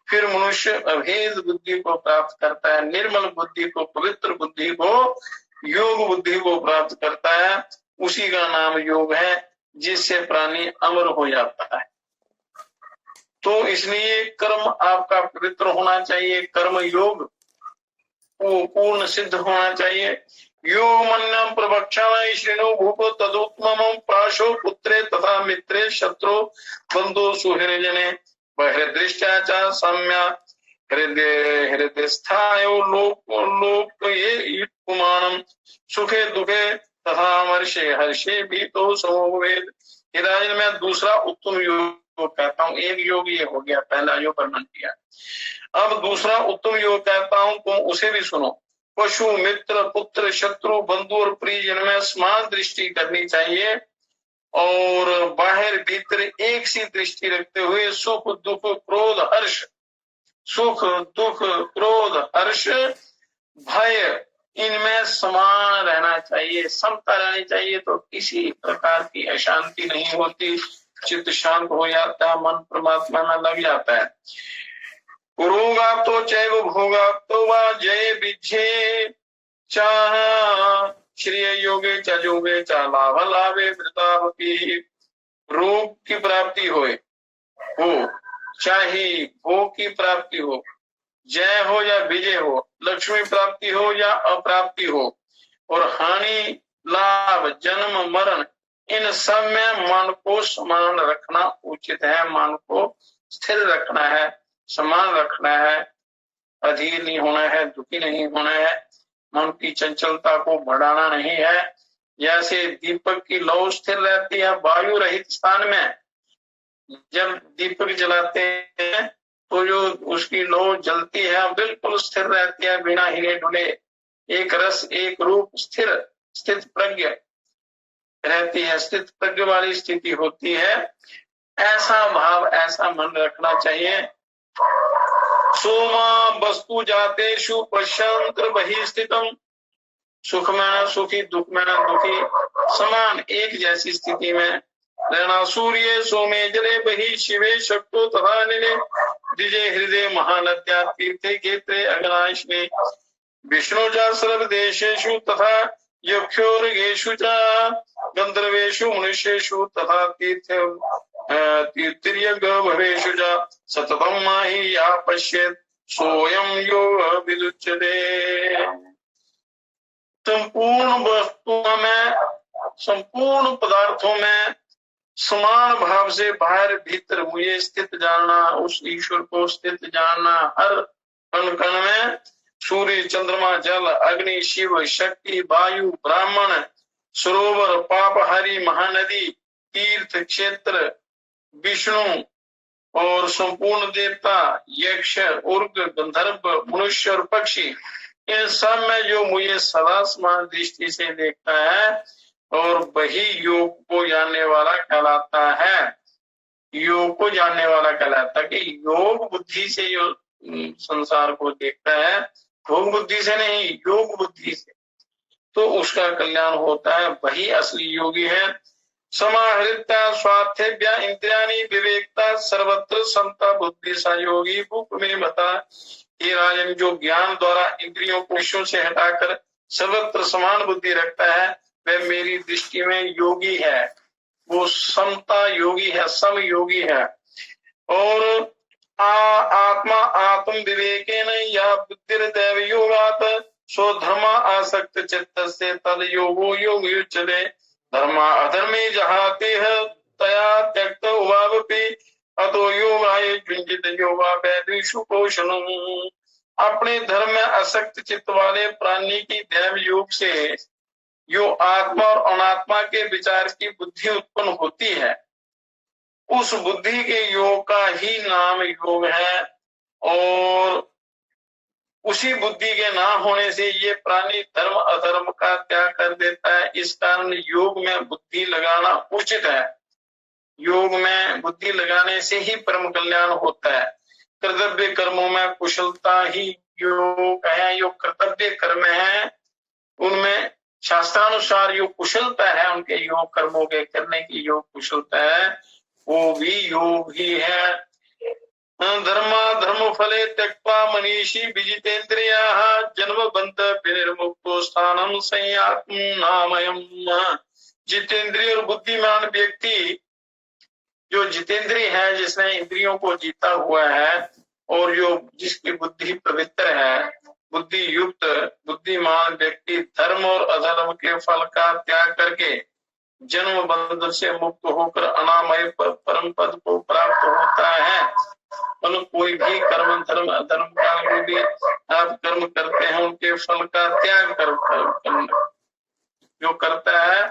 फिर मनुष्य अभेद बुद्धि को प्राप्त करता है, निर्मल बुद्धि को, पवित्र बुद्धि को, योग बुद्धि को प्राप्त करता है। उसी का नाम योग है, जिससे प्राणी अमर हो जाता है। तो इसलिए कर्म आपका पवित्र होना चाहिए, कर्म योग पूर्ण सिद्ध होना चाहिए। योग मन्यम प्रवक्षामि श्रीणु भूपो तदुत्तमं पाशो पुत्रे तथा मित्रे शत्रु बंधु सुहृजने बहिर्दृष्ट्या च सम्या हृदयस्थायो लोक ये कुमानम सुखे दुखे तथा हर्षे हर्षे भी तो समोवेद। हिराजन में दूसरा उत्तम योग कहता हूँ। एक योग ये हो गया, पहला योग वर्णन किया। अब दूसरा उत्तम योग कहता हूँ, तो उसे भी सुनो। पशु मित्र पुत्र शत्रु बंधु और प्रियजन में समान दृष्टि करनी चाहिए और बाहर भीतर एक सी दृष्टि रखते हुए सुख दुख क्रोध हर्ष, सुख दुख क्रोध हर्ष भय, इनमें समान रहना चाहिए, समता रहनी चाहिए। तो किसी प्रकार की अशांति नहीं होती, चित्त शांत हो जाता है, मन परमात्मा में लग जाता है। रोगाप्तो चैव भोगाप्तो वा जय विजय चाह श्रेय योगे च योगे च लाभ लाभे वृतावपि। रोग की प्राप्ति हो, चाहे भोग की प्राप्ति हो, जय हो या विजय हो, लक्ष्मी प्राप्ति हो या अप्राप्ति हो, और हानि लाभ जन्म मरण, इन सब में मन को समान रखना उचित है। मन को स्थिर रखना है, समान रखना है, अधीर नहीं होना है, दुखी नहीं होना है, मन की चंचलता को बढ़ाना नहीं है। जैसे दीपक की लौ स्थिर रहती है वायु रहित स्थान में, जब दीपक जलाते हैं तो जो उसकी लौ जलती है बिल्कुल स्थिर रहती है, बिना हिले डुले, एक रस एक रूप स्थित प्रज्ञ रहती है, स्थित प्रज्ञ वाली स्थिति होती है। ऐसा भाव, ऐसा मन रखना चाहिए। सोमा वस्तु जातेषु पश्यंत्र बहि स्थितम, सुख में न सुखी दुख में न दुखी, समान एक जैसी स्थिति में रहना। सूर्य सोमे जले बहि शिवे शक्तो तथा निले द्विजे हृदय महानद्या तीर्थे क्षेत्रे अग्नाश्ने विष्णु च सर्वदेशेषु तथा यक्षोर्गेषु च गंधर्वेषु मनुष्येषु तथा तीर्थर्यग भवेषु च सततं माहि या पश्येत् सोऽयं योग विदुच्यते। संपूर्ण वस्तुओं में, संपूर्ण पदार्थों में समान भाव से बाहर भीतर मुझे स्थित जानना, उस ईश्वर को स्थित जानना। हर कण कण में सूर्य चंद्रमा जल अग्नि शिव शक्ति वायु ब्राह्मण सरोवर पापहारी महानदी तीर्थ क्षेत्र विष्णु और संपूर्ण देवता यक्ष उर्ग गंधर्व मनुष्य और पक्षी, इन सब में जो मुझे सदा समान दृष्टि से देखता है और वही योग को जानने वाला कहलाता है। योग को जानने वाला कहलाता है कि योग बुद्धि से जो संसार को देखता है भोग बुद्धि से नहीं, योग बुद्धि से, तो उसका कल्याण होता है, वही असली योगी है। समाहृत्या स्वार्थेभ्य इंद्रियाणि विवेकता सर्वत्र समता बुद्धि सा योगी भूप में बता। ये राजन जो ज्ञान द्वारा इंद्रियों को विषयों से हटाकर सर्वत्र समान बुद्धि रखता है, वह मेरी दृष्टि में योगी है, वो समता योगी है, सम योगी है। और आत्मा आत्म विवेकेन या बुद्धिर्दैव योगात् स्वधर्म आसक्त चित्त से तद योगो योग युच्यते। धर्मा अधर्मे जहाते है तया त्यक्त उभावपि अतो योगाय जुंजित योगा वैदिषु कौशलम। अपने धर्म में असक्त चित्त वाले प्राणी की दैव योग से जो आत्मा और अनात्मा के विचार की बुद्धि उत्पन्न होती है, उस बुद्धि के योग का ही नाम योग है। और उसी बुद्धि के ना होने से ये प्राणी धर्म अधर्म का त्याग कर देता है। इस कारण योग में बुद्धि लगाना उचित है। योग में बुद्धि लगाने से ही परम कल्याण होता है। कर्तव्य कर्मों में कुशलता ही योग है। जो कर्तव्य कर्म है उनमें शास्त्रानुसार जो कुशलता है, उनके योग कर्मों के करने की जो कुशलता है, वो भी योग ही है। धर्मा धर्म फले त्यक्त्वा मनीषी विजितेन्द्रियाः जन्म बंध विनिर्मुक्तो स्थानम संयात्म नामयम्। जितेंद्रिय और बुद्धिमान व्यक्ति, जो जितेंद्रिय है, जिसने इंद्रियों को जीता हुआ है और जो जिसकी बुद्धि पवित्र है, बुद्धि युक्त बुद्धिमान व्यक्ति धर्म और अधर्म के फल का त्याग करके जन्म बंधन से मुक्त होकर अनामय परम पद को प्राप्त होता है। मतलब कोई भी कर्म धर्म अधर्म का जो भी आप कर्म करते हैं, उनके फल का त्याग कर जो करता है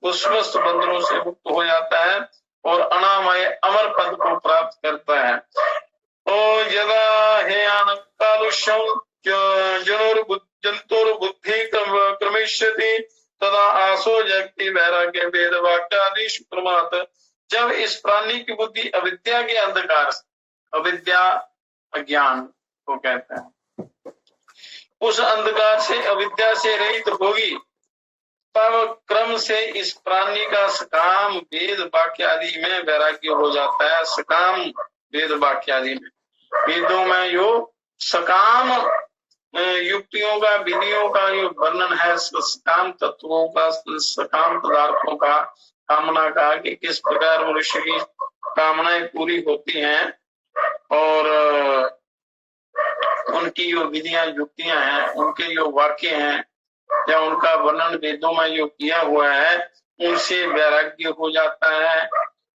वो समस्त बंधनों से मुक्त हो जाता है और अनामय अमर पद को प्राप्त करता है। और यदा हेयान कालुष्यम जंतुर बुद्धि क्रमिष्यति तदा आसो जगति वैराग्य वेद वाक्यादि प्रमात। जब इस प्राणी की बुद्धि अविद्या के अंधकार, अविद्या अज्ञान को कहते हैं, उस अंधकार से अविद्या से रहित होगी, तब क्रम से इस प्राणी का सकाम वेद वाक्य आदि में वैराग्य हो जाता है। सकाम वेद वाक्य आदि में, वेदों में जो सकाम युक्तियों का, विधियों का जो वर्णन है, सकाम तत्वों का, सकाम पदार्थों का, कामना का, कि किस प्रकार मनुष्य की कामनाएं पूरी होती हैं और उनकी जो विधियां युक्तियां हैं, उनके जो वाक्य हैं या उनका वर्णन वेदों में जो किया हुआ है, उनसे वैराग्य हो जाता है।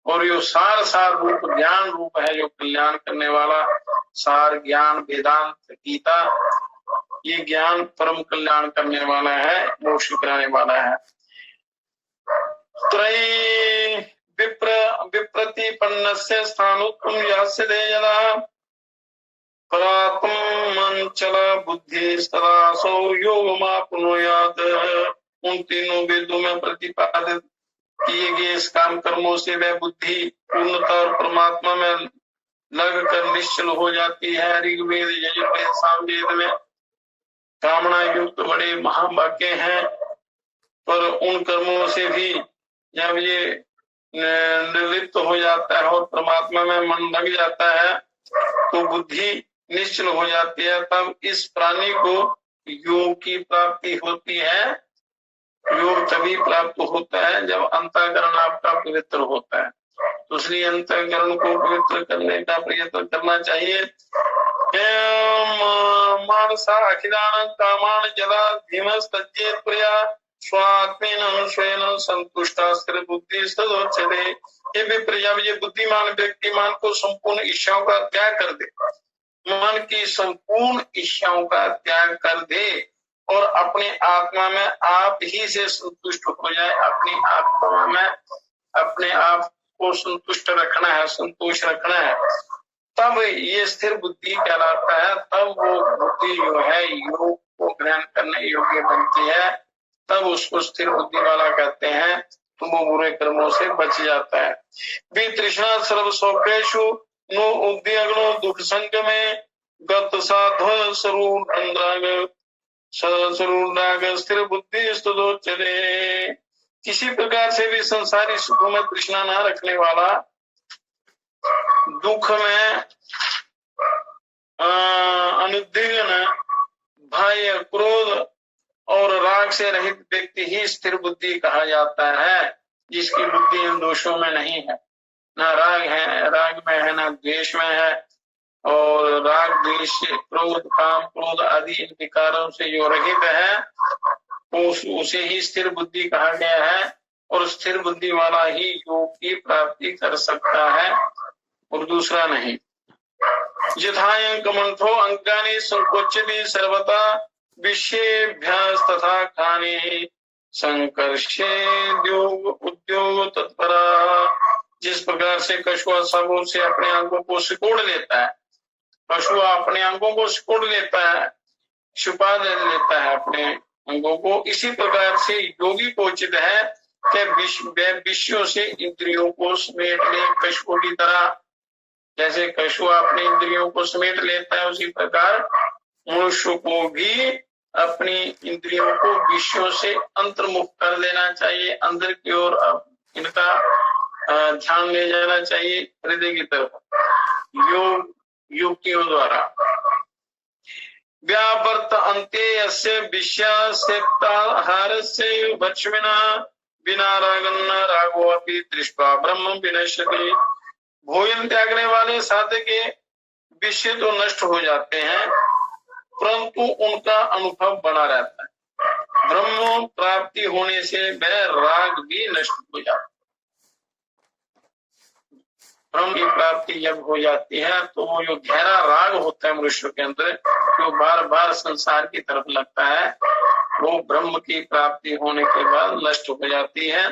और जो सार रूप ज्ञान रूप है, जो कल्याण करने वाला सार ज्ञान वेदांत गीता, ये ज्ञान परम कल्याण करने वाला है, मोक्ष कराने वाला है। त्रयी विप्रतिपन्नस्य स्थानोत्तम यास्यते यदा परात्मंचल बुद्धि सदासो योगमाप्नुयात्। उन तीनों वेदों में प्रतिपादित किए गए इस काम कर्मों से वह बुद्धि पूर्णता और परमात्मा में लगकर निश्चल हो जाती है। ऋग्वेद यजुर्वेद सामवेद में कामना युक्त बड़े महावाक्य हैं, पर उन कर्मों से भी जब ये निवृत्त हो जाता है और परमात्मा में मन लग जाता है, तो बुद्धि निश्चल हो जाती है। तब इस प्राणी को योग की प्राप्ति होती है। योग तभी प्राप्त होता है जब अंतःकरण आपका पवित्र होता है। तो इसलिए अंतःकरण को पवित्र करने का प्रयत्न करना चाहिए। मानसा अखिलान कामान यदा धीमस्तज्जेत प्रिया स्वात्मेन स्वयं संतुष्टा स्थिर बुद्धि सदोच्यते। ये विप्रया, ये बुद्धिमान व्यक्ति मन को संपूर्ण इच्छाओं का त्याग कर दे, मन की संपूर्ण इच्छाओं का त्याग कर दे और अपने आत्मा में आप ही से संतुष्ट हो जाए। अपनी आत्मा में अपने आप को संतुष्ट रखना है, संतोष रखना है, तब ये स्थिर बुद्धि कहलाता है। तब वो बुद्धि जो है योग को ग्रहण करने योग्य बनती है, तब उसको स्थिर बुद्धि वाला कहते हैं। तो वो बुरे कर्मों से बच जाता है। वितृष्णा सर्व शोकेषु नो उद्यग्नो दुख संग में गत साध्व सरूराग स्थिर बुद्धि स्तुतोच्चते। किसी प्रकार से भी संसारी सुखों में तृष्णा न रखने वाला, दुख में अनुद्विग्न, भय, क्रोध और राग से रहित व्यक्ति ही स्थिर बुद्धि कहा जाता है, जिसकी बुद्धि इन दोषों में नहीं है, न राग में है, न द्वेष में है। और राग, द्वेष, क्रोध, काम, क्रोध आदि इन विकारों से जो रहित है, उसे ही स्थिर बुद्धि कहा गया है। और स्थिर बुद्धि वाला ही योग की प्राप्ति कर सकता है और दूसरा नहीं। यथायंकमंथो अंगानि संकोचति सर्वथा विषयेभ्यः तथा खाने संकर्षे उद्योग तत्परा। जिस प्रकार से कछुआ सबों से अपने अंगों को सिकोड़ लेता है, कछुआ अपने अंगों को सिकोड़ लेता है, छुपा लेता है अपने अंगों को, इसी प्रकार से योगी को उचित है कि विषयों से इंद्रियों को समेट ले, कछुओं की तरह। जैसे कछुआ अपने इंद्रियों को समेट लेता है, उसी प्रकार मनुष्य को भी अपनी इंद्रियों को विषयों से अंतर्मुख कर देना चाहिए, अंदर की ओर इनका ध्यान ले जाना चाहिए, हृदय की तरफ युक्तियों द्वारा। व्यावर्त अंते यस्य विषयासक्ताहारस्य भक्षमिना बिना रागन्न रागो अपि दृष्ट्वा ब्रह्म विनश्यति। भोजन त्यागने वाले साधक के विषय तो नष्ट हो जाते हैं, परंतु उनका अनुभव बना रहता है। ब्रह्म प्राप्ति होने से वह राग भी नष्ट हो जाता है। ब्रह्म की प्राप्ति जब हो जाती है तो वो जो गहरा राग होता है मनुष्य के अंदर, जो बार बार संसार की तरफ लगता है, वो ब्रह्म की प्राप्ति होने के बाद नष्ट हो जाती है।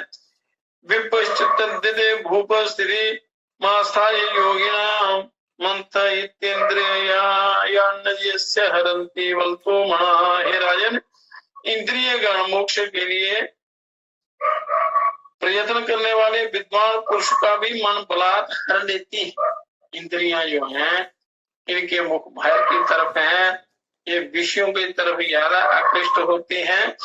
विपश्चित्ते भूप स्थिति मास्थाय योगिनां मंथ इत्येन्द्रियाण्यस्य हरन्ति वल्तो मणः। हे राजन, इंद्रिय गण मोक्ष के लिए प्रयत्न करने वाले विद्वान पुरुष का भी मन बलात् हर लेती है। इंद्रियां जो हैं, इनके मुख बाहर की तरफ हैं, ये विषयों की तरफ ज्यादा आकृष्ट होते हैं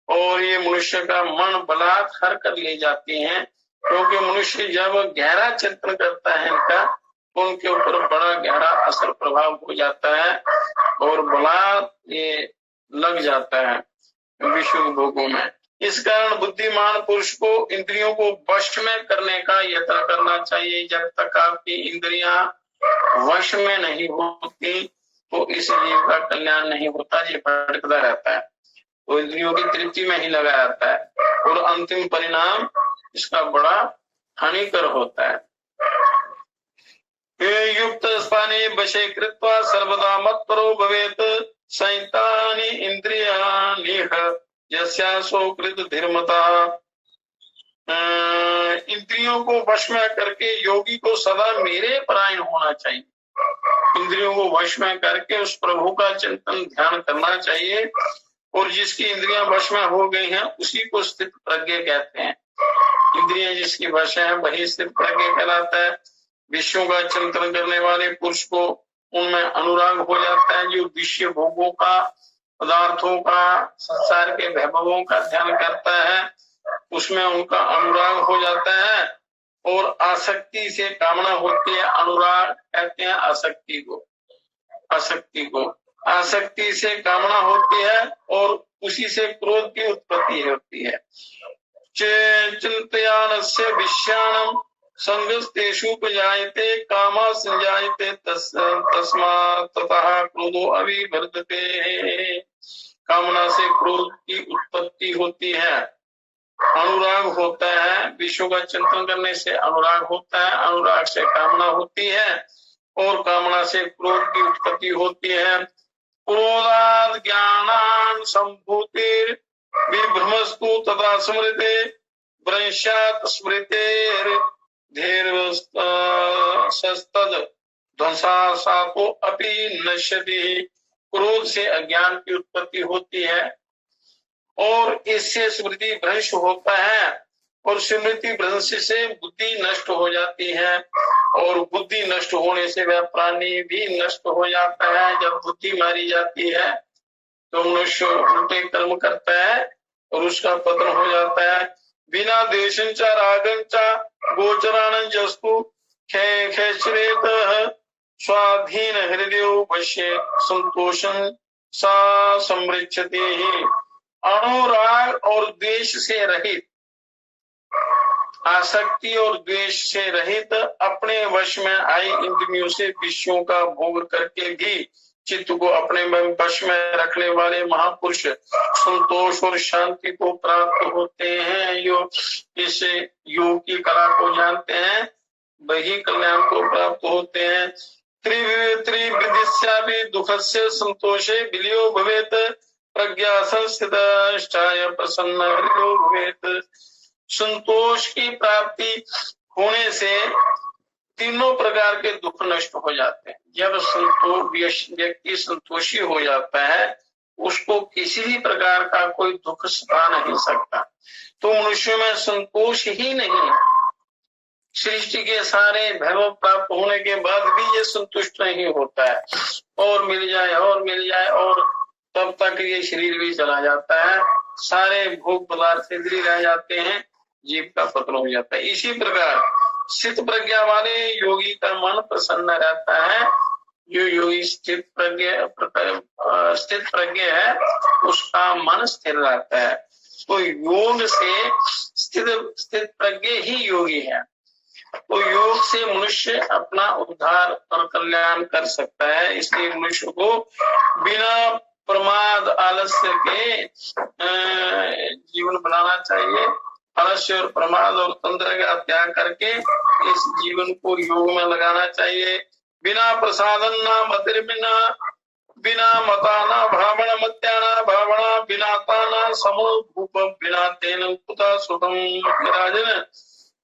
और ये मनुष्य का मन बलात् हर कर ले जाते हैं। क्योंकि मनुष्य जब गहरा चिंतन करता है इनका, तो उनके ऊपर बड़ा गहरा असर प्रभाव हो जाता है और बलात् ये लग जाता है विषय भोगों में। इस कारण बुद्धिमान पुरुष को इंद्रियों को वश में करने का यत्न करना चाहिए। जब तक आपकी इंद्रियां वश में नहीं होती तो इस जीव का कल्याण नहीं होता, ये भटकता रहता है, तो इंद्रियों की तृप्ति में ही लगा रहता है और अंतिम परिणाम इसका बड़ा हानिकर होता है। युक्त स्थाने वशे कृत्वा सर्वदा मत्परो भवेत् संहितानि इंद्रियाणिह यस्यासो कृत धीर्मता। इंद्रियों को वश में करके योगी को सदा मेरे परायण होना चाहिए। इंद्रियों को वश में करके उस प्रभु का चिंतन ध्यान करना चाहिए और जिसकी इंद्रियां वश में हो गई हैं उसी को स्थित प्रज्ञ कहते हैं। इंद्रियां जिसकी वश है वही स्थित प्रज्ञ कहलाता है। विषयों का चिंतन करने वाले पुरुष को उनमें अनुराग हो जाता है। जो विषय भोगों का, पदार्थों का, संसार के वैभवों का ध्यान करता है, उसमें उनका अनुराग हो जाता है और आसक्ति से कामना होती है। अनुराग कहते हैं आसक्ति को, आसक्ति से कामना होती है और उसी से क्रोध की उत्पत्ति होती है। चिंतयानस्य विषयाणं संगस्तेषुपजायते कामा संजायते तस्मात् ततः क्रोधो अभिवर्धते। कामना से क्रोध की उत्पत्ति होती है, अनुराग होता है। विषयों का चिंतन करने से अनुराग होता है, अनुराग से कामना होती है और कामना से क्रोध की उत्पत्ति होती है। क्रोधात् ज्ञानान् संभूतिर् विभ्रमस्तु तथा स्मृते भ्रंशात् स्मृतेर् धीर्वस्तद ध्वंसासातो अपि नश्यति। क्रोध से अज्ञान की उत्पत्ति होती है और इससे स्मृति भ्रंश होता है और स्मृति भ्रंश से बुद्धि नष्ट हो जाती है और बुद्धि नष्ट होने से वह प्राणी भी नष्ट हो जाता है। जब बुद्धि मारी जाती है तो मनुष्य उल्टे कर्म करता है और उसका पतन हो जाता है। बिना देशंचा रागंचा गोचराणं जस्तु खेचरेत स्वाधीन हृदय पश्य संतोषं सा समृच्छते ही। अनुराग और द्वेष से रहित, आसक्ति और द्वेष से रहित, अपने वश में आई इंद्रियों से विषयों का भोग करके भी चित्त को अपने वश में रखने वाले महापुरुष संतोष और शांति को प्राप्त होते हैं। योग इस योग की कला को जानते हैं वही कल्याण को प्राप्त होते हैं। त्रिविदिस्यापि दुःखस्य संतोषे विलयो भवेत् प्रज्ञा संस्थिताय प्रसन्न हृदयो भवेत्। संतोष की प्राप्ति होने से तीनों प्रकार के दुख नष्ट हो जाते हैं। जब व्यक्ति संतोषी हो जाता है उसको किसी भी प्रकार का कोई दुख सता नहीं सकता। तो मनुष्य में संतोष ही नहीं, सृष्टि के सारे वैभव प्राप्त होने के बाद भी ये संतुष्ट नहीं होता है, और मिल जाए और मिल जाए, और तब तक ये शरीर भी चला जाता है, सारे भोग पदार्थ इंद्रिय रह जाते हैं, जीव का पतन हो जाता है। इसी प्रकार स्थित प्रज्ञा वाले योगी का मन प्रसन्न रहता है। जो योगी स्थित प्रज्ञ है उसका मन स्थिर रहता है। तो योग से स्थित प्रज्ञ ही योगी है। तो योग से मनुष्य अपना उद्धार और कल्याण कर सकता है। इसलिए मनुष्य को बिना प्रमाद आलस्य के जीवन बनाना चाहिए। आलस्य और प्रमाद और तंत्र का त्याग करके इस जीवन को योग में लगाना चाहिए। बिना प्रसादन न मतिर्बिना, बिना मताना भावना मत्याना भावना, बिना ताना समो भूप, बिना तेन कुता सुखम राजन।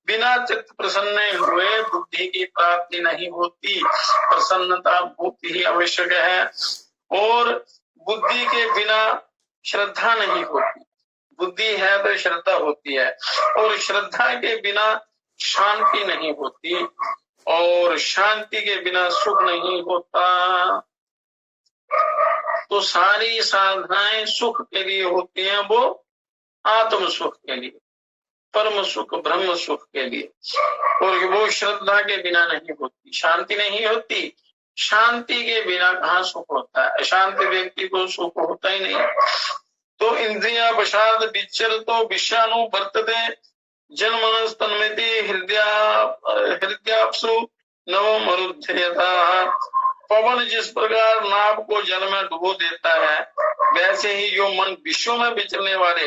बिना चित्त प्रसन्न हुए बुद्धि की प्राप्ति नहीं होती। प्रसन्नता बुद्धि ही आवश्यक है, और बुद्धि के बिना श्रद्धा नहीं होती। बुद्धि है तो श्रद्धा होती है, और श्रद्धा के बिना शांति नहीं होती, और शांति के बिना सुख नहीं होता। तो सारी साधनाएं सुख के लिए होती हैं, वो आत्म सुख के लिए, परम सुख ब्रह्म सुख के लिए, और वो श्रद्धा के बिना नहीं होती। शांति नहीं होती, शांति के बिना कहाँ सुख होता है। अशांत व्यक्ति को सुख होता ही नहीं। तो इंद्रिया वशाद विचर तो विषयानु वर्तते जन्मनस तन्मति हृदयाप्सु नव मरुध्यता। पवन जिस प्रकार नाव को जल में डुबो देता है, वैसे ही जो मन विश्व में विचरने वाले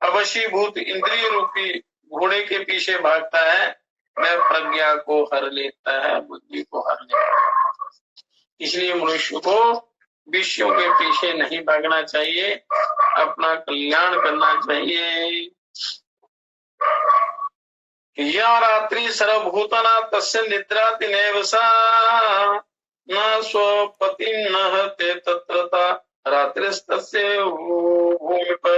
अवशीभूत इंद्रिय रूपी घोड़े के पीछे भागता है, वह प्रज्ञा को हर लेता है, बुद्धि को हर लेता है। इसलिए मनुष्य को विषयों के पीछे नहीं भागना चाहिए, अपना कल्याण करना चाहिए। या रात्रि सर्वभूताना तस्य निद्राति नैव सा, न स्वपतिं नहते तत्रता रात्रिस्तस्य भूमिप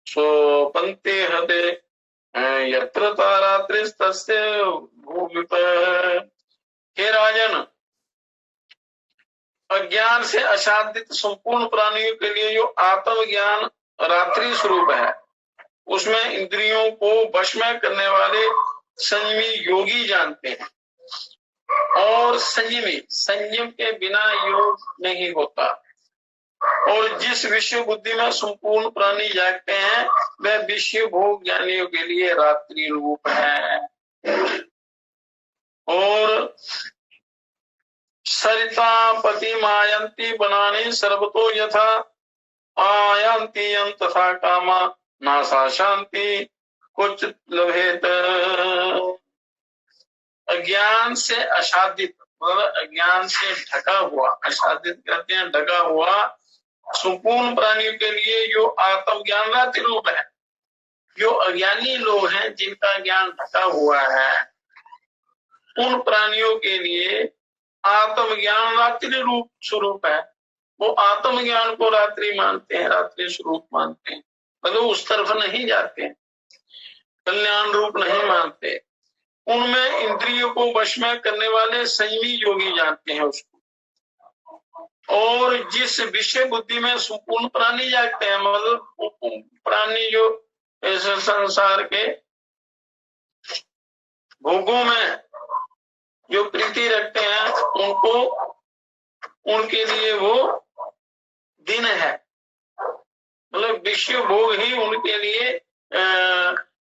स्वपन्ते हते यत्र रात्रिस्तस्य भूमिप। हे राजन, अज्ञान से आच्छादित संपूर्ण प्राणियों के लिए जो आत्मज्ञान रात्रि स्वरूप है, उसमें इंद्रियों को वश में करने वाले संयमी योगी जानते हैं। और संयम के बिना योग नहीं होता। और जिस विषय बुद्धि में संपूर्ण प्राणी जागते हैं, वह विषय भोग ज्ञानियों के लिए रात्रि रूप है। और सरिता पति मायंती बनानी सर्वतो यथा आयंती तथा कामा नासा शांति कुछ लभेत। अज्ञान से आच्छादित, मतलब अज्ञान से ढका हुआ, आच्छादित कहते हैं ढका हुआ, संपूर्ण प्राणियों के लिए जो आत्मज्ञान रात्रि रूप है। जो अज्ञानी लोग हैं, जिनका ज्ञान ढका हुआ है, उन प्राणियों के लिए आत्मज्ञान रात्रि रूप स्वरूप है। वो आत्मज्ञान को रात्रि मानते हैं, रात्रि स्वरूप मानते हैं, मतलब उस तरफ नहीं जाते, कल्याण रूप नहीं मानते। उनमें इंद्रियों को वश में करने वाले संयमी योगी जानते हैं उसको। और जिस विषय बुद्धि में संपूर्ण प्राणी जागते हैं, मतलब प्राणी जो इस संसार के भोगों में जो प्रीति रखते हैं, उनको उनके लिए वो दिन है, मतलब विषय भोग ही उनके लिए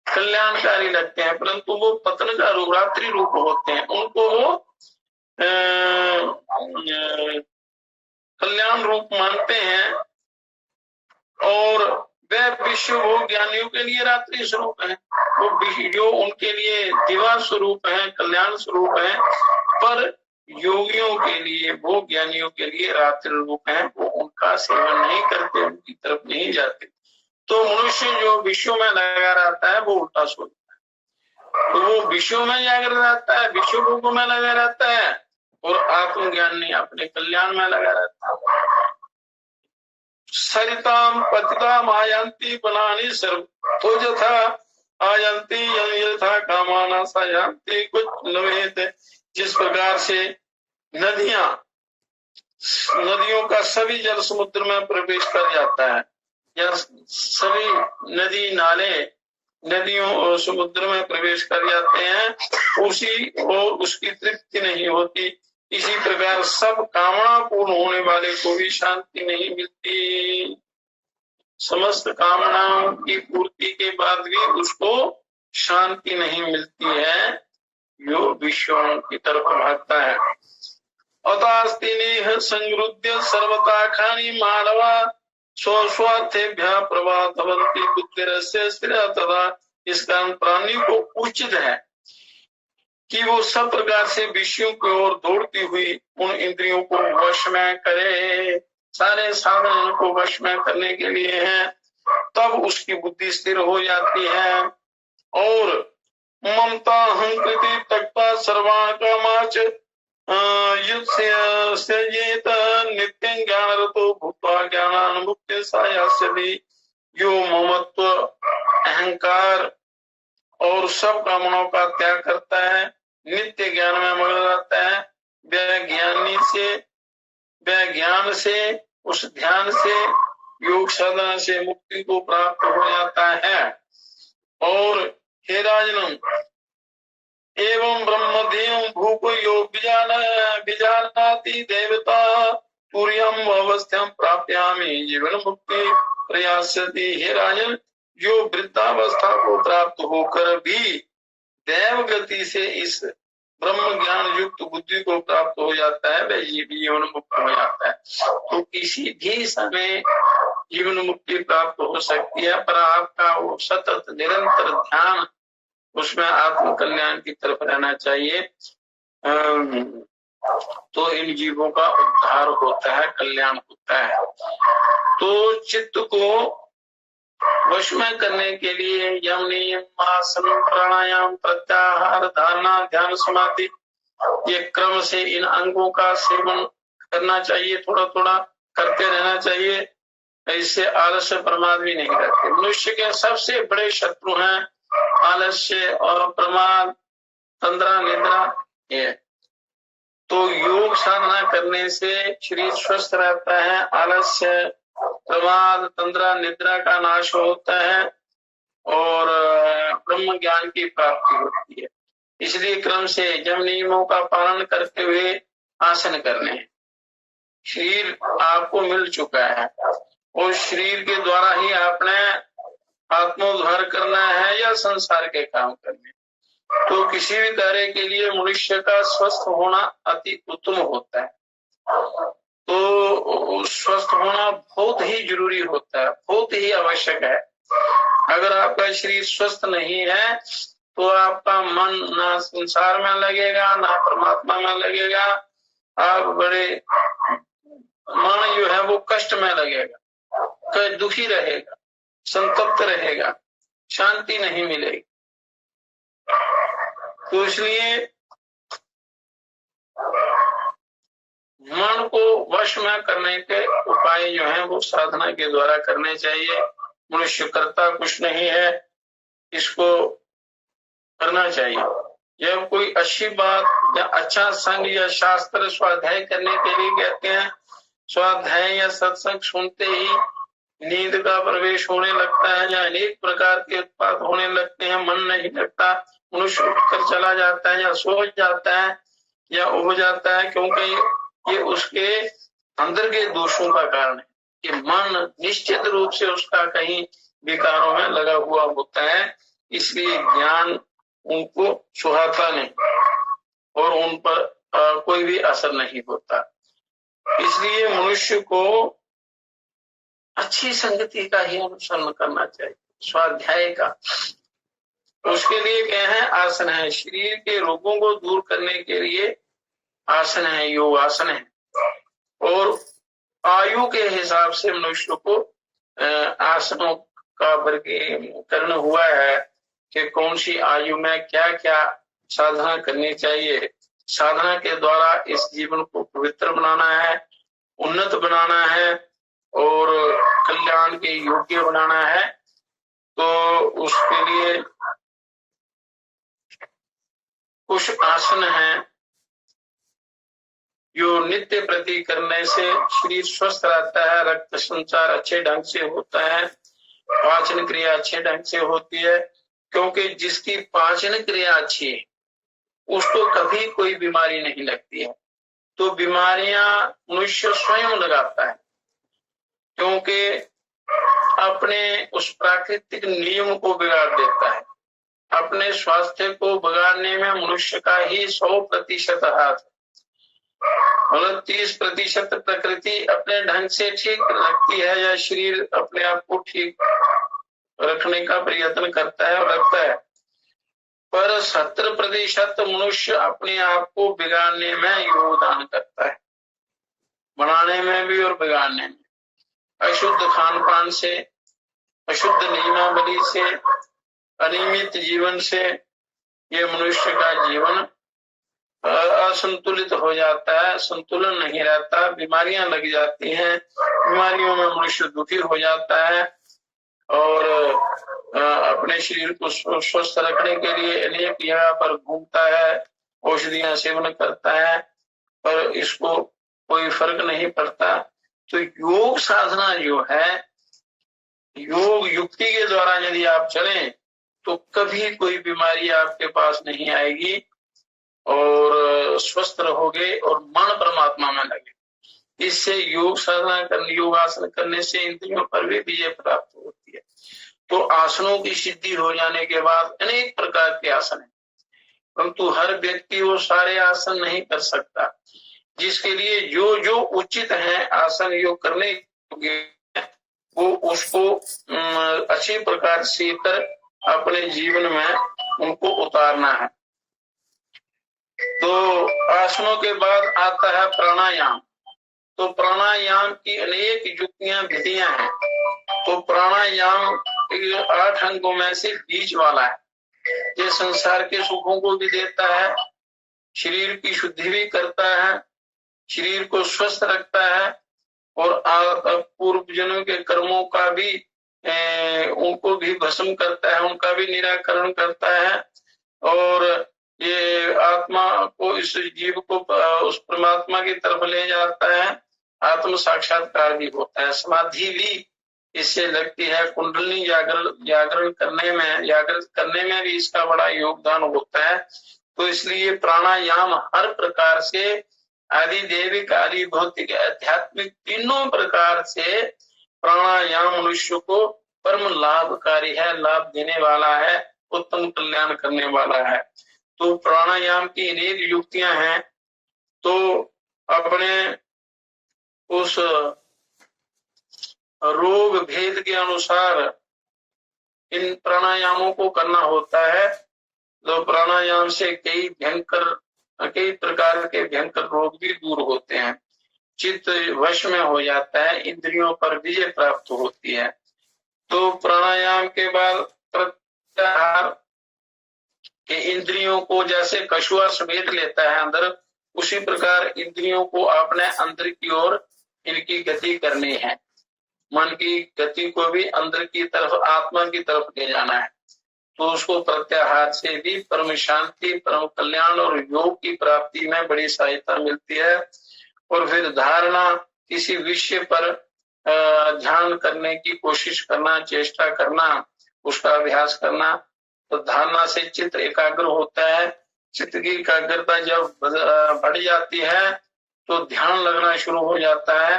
कल्याणकारी लगते हैं, परंतु वो पतन का रूप, रात्रि रूप होते हैं, उनको वो कल्याण रूप मानते हैं। और वह विश्व भोग ज्ञानियों के लिए रात्रि स्वरूप है, वो जो उनके लिए दिवा स्वरूप है, कल्याण स्वरूप है, पर योगियों के लिए, भोग ज्ञानियों के लिए रात्रि रूप है, वो उनका सेवन नहीं करते, उनकी तरफ नहीं जाते। तो मनुष्य जो विश्व में लगा रहता है वो उल्टा सोचता है, तो वो विश्व में जाकर रहता है, विश्व भोगों में लगा रहता है, और आत्मज्ञान नहीं, अपने कल्याण में लगा रहता है। सरिताम पतिताम आयंती बनानी सर्व तो यथा आयंती यथा कामाना सायंती कुछ नवेद। जिस प्रकार से नदियों का सभी जल समुद्र में प्रवेश कर जाता है, या सभी नदी नाले नदियों और समुद्र में प्रवेश कर जाते हैं, उसकी तृप्ति नहीं होती, इसी प्रकार सब कामना पूर्ण होने वाले को भी शांति नहीं मिलती। समस्त कामनाओं की पूर्ति के बाद भी उसको शांति नहीं मिलती है, जो विषयों की तरफ भागता है। अतास्ति नेह संगृह्य सर्वथा खानी मानवा स्वस्वार्थेभ्यः प्रवातवन्ति बुद्धिरस्य स्थिरा तथा। इस कारण प्राणी को उचित है कि वो सब प्रकार से विषयों की ओर दौड़ती हुई उन इंद्रियों को वश में करे। सारे साधन को वश में करने के लिए हैं, तब उसकी बुद्धि स्थिर हो जाती है। और ममता अहंकृति तक्ता सर्वान् कामाच युत्सयेत नित्यं ज्ञानरतो भूत्वा ज्ञानानुभुक्ते सायास्यति। जो ममत्व, अहंकार और सब कामनाओं का त्याग करता है, नित्य ज्ञान में मग्न रहता है, वह ज्ञान से, उस ध्यान से, योग साधना से मुक्ति को प्राप्त हो जाता है। और हे राजन, एवं ब्रह्मदेव भूप योग बीजानाति देवता तुर्यम अवस्थ्यम प्राप्यामि जीवन मुक्ति प्रयास्यति। हे राजन, जो वृद्धावस्था को प्राप्त होकर भी दैव गति से इस ब्रह्म ज्ञान युक्त बुद्धि को प्राप्त हो जाता है, वह जीवन मुक्त हो जाता है। तो किसी भी समय जीवन मुक्ति प्राप्त हो सकती है, पर आपका वो सतत निरंतर ध्यान उसमें आत्म कल्याण की तरफ रहना चाहिए, तो इन जीवों का उद्धार होता है, कल्याण होता है। तो चित्त को वश में करने के लिए यम नियम आसन प्राणायाम प्रत्याहार धारणा ध्यान समाधि, ये क्रम से इन अंगों का सेवन करना चाहिए, थोड़ा थोड़ा करते रहना चाहिए। इससे आलस्य प्रमाद भी नहीं रहते। मनुष्य के सबसे बड़े शत्रु हैं आलस्य और प्रमाद, तंद्रा, निद्रा। ये तो योग साधना करने से शरीर स्वस्थ रहता है, आलस्य, प्रमाद, तंद्रा, निद्रा का नाश होता है और ब्रह्म ज्ञान की प्राप्ति होती है। इसलिए क्रम से यम नियमों का पालन करते हुए आसन करने। शरीर आपको मिल चुका है और शरीर के द्वारा ही आपने आत्मोद्धार करना है या संसार के काम करने। तो किसी भी कार्य के लिए मनुष्य का स्वस्थ होना अति उत्तम होता है। तो स्वस्थ होना बहुत ही जरूरी होता है, बहुत ही आवश्यक है। अगर आपका शरीर स्वस्थ नहीं है तो आपका मन ना संसार में लगेगा ना परमात्मा में लगेगा। आप बड़े मन जो है वो कष्ट में लगेगा, दुखी रहेगा, संतप्त रहेगा, शांति नहीं मिलेगी। तो इसलिए मन को वश में करने के उपाय जो हैं वो साधना के द्वारा करने चाहिए। मनुष्य करता कुछ नहीं है, इसको करना चाहिए। जब कोई अच्छी बात या अच्छा संग या शास्त्र स्वाध्याय करने के लिए कहते हैं, स्वाध्याय या सत्संग सुनते ही नींद का प्रवेश होने लगता है या अनेक प्रकार के उत्पात होने लगते हैं, मन नहीं लगता, मनुष्य उठकर चला जाता है या सो जाता है या उब जाता है, क्योंकि ये उसके अंदर के दोषों का कारण है कि मन निश्चित रूप से उसका कहीं विकारों में लगा हुआ होता है। इसलिए ज्ञान उनको सुहाता नहीं और उन पर कोई भी असर नहीं होता। इसलिए मनुष्य को अच्छी संगति का ही अनुसरण करना चाहिए, स्वाध्याय का। उसके लिए क्या है? आसन है। शरीर के रोगों को दूर करने के लिए आसन है, योग आसन है। और आयु के हिसाब से मनुष्य को आसनों का वर्गीकरण हुआ है कि कौन सी आयु में क्या क्या साधना करनी चाहिए। साधना के द्वारा इस जीवन को पवित्र बनाना है, उन्नत बनाना है और कल्याण के योग्य बनाना है। तो उसके लिए कुछ आसन हैं जो नित्य प्रति करने से शरीर स्वस्थ रहता है, रक्त संचार अच्छे ढंग से होता है, पाचन क्रिया अच्छे ढंग से होती है। क्योंकि जिसकी पाचन क्रिया अच्छी है उसको कभी कोई बीमारी नहीं लगती है। तो बीमारियां मनुष्य स्वयं लगाता है, क्योंकि अपने उस प्राकृतिक नियम को बिगाड़ देता है। अपने स्वास्थ्य को बिगाड़ने में मनुष्य का ही 100% हाथ है। मतलब 30% प्रकृति अपने ढंग से ठीक रखती है या शरीर अपने आप को ठीक रखने का प्रयत्न करता है और रखता है, पर 70% मनुष्य अपने आप को बिगाड़ने में योगदान करता है, बनाने में भी और बिगाड़ने में। अशुद्ध खान पान से, अशुद्ध नियमावली से, अनियमित जीवन से ये मनुष्य का जीवन असंतुलित हो जाता है, संतुलन नहीं रहता, बीमारियां लग जाती हैं, बीमारियों में मनुष्य दुखी हो जाता है और अपने शरीर को स्वस्थ रखने के लिए अनेक जगह पर घूमता है, औषधियां सेवन करता है, पर इसको कोई फर्क नहीं पड़ता। तो योग साधना जो है, योग युक्ति के द्वारा यदि आप चलें तो कभी कोई बीमारी आपके पास नहीं आएगी और स्वस्थ रहोगे और मन परमात्मा में लगे। इससे योग साधना करने, योगासन करने से इंद्रियों पर भी विजय प्राप्त होती है। तो आसनों की सिद्धि हो जाने के बाद अनेक प्रकार के आसन है, परंतु हर व्यक्ति वो सारे आसन नहीं कर सकता। जिसके लिए जो जो उचित है आसन योग करने योग्य, वो उसको अच्छी प्रकार से कर अपने जीवन में उनको उतारना है। तो आसनों के बाद आता है प्राणायाम। तो प्राणायाम की अनेक युक्तियां, विधियां हैं। तो प्राणायाम 8 अंगों में से बीच वाला है। ये संसार के सुखों को भी देता है, शरीर की शुद्धि भी करता है, शरीर को स्वस्थ रखता है और पूर्व जन्म के कर्मों का भी उनको भी भस्म करता है, उनका भी निराकरण करता है और ये आत्मा को, इस जीव को उस परमात्मा की तरफ ले जाता है। आत्म साक्षात्कार भी होता है, समाधि भी इससे लगती है। कुंडलिनी जागृत करने में भी इसका बड़ा योगदान होता है। तो इसलिए प्राणायाम हर प्रकार से आदि देविक, आदि भौतिक, आध्यात्मिक तीनों प्रकार से प्राणायाम मनुष्य को परम लाभकारी है, लाभ देने वाला है, उत्तम कल्याण करने वाला है। तो प्राणायाम की अनेक युक्तियां हैं। तो अपने उस रोग भेद के अनुसार इन प्राणायामों को करना होता है। तो प्राणायाम से कई प्रकार के भयंकर रोग भी दूर होते हैं, चित्त वश में हो जाता है, इंद्रियों पर विजय प्राप्त होती है। तो प्राणायाम के बाद प्रत्याहार के इंद्रियों को जैसे कछुआ समेट लेता है अंदर, उसी प्रकार इंद्रियों को अपने अंदर की ओर इनकी गति करनी है। मन की गति को भी अंदर की तरफ, आत्मा की तरफ ले जाना है। तो उसको प्रत्याहार से भी परम शांति, परम कल्याण और योग की प्राप्ति में बड़ी सहायता मिलती है। और फिर धारणा, किसी विषय पर ध्यान करने की कोशिश करना, चेष्टा करना, उसका अभ्यास करना। तो धारणा से चित्त एकाग्र होता है। चित्त की एकाग्रता जब बढ़ जाती है तो ध्यान लगना शुरू हो जाता है।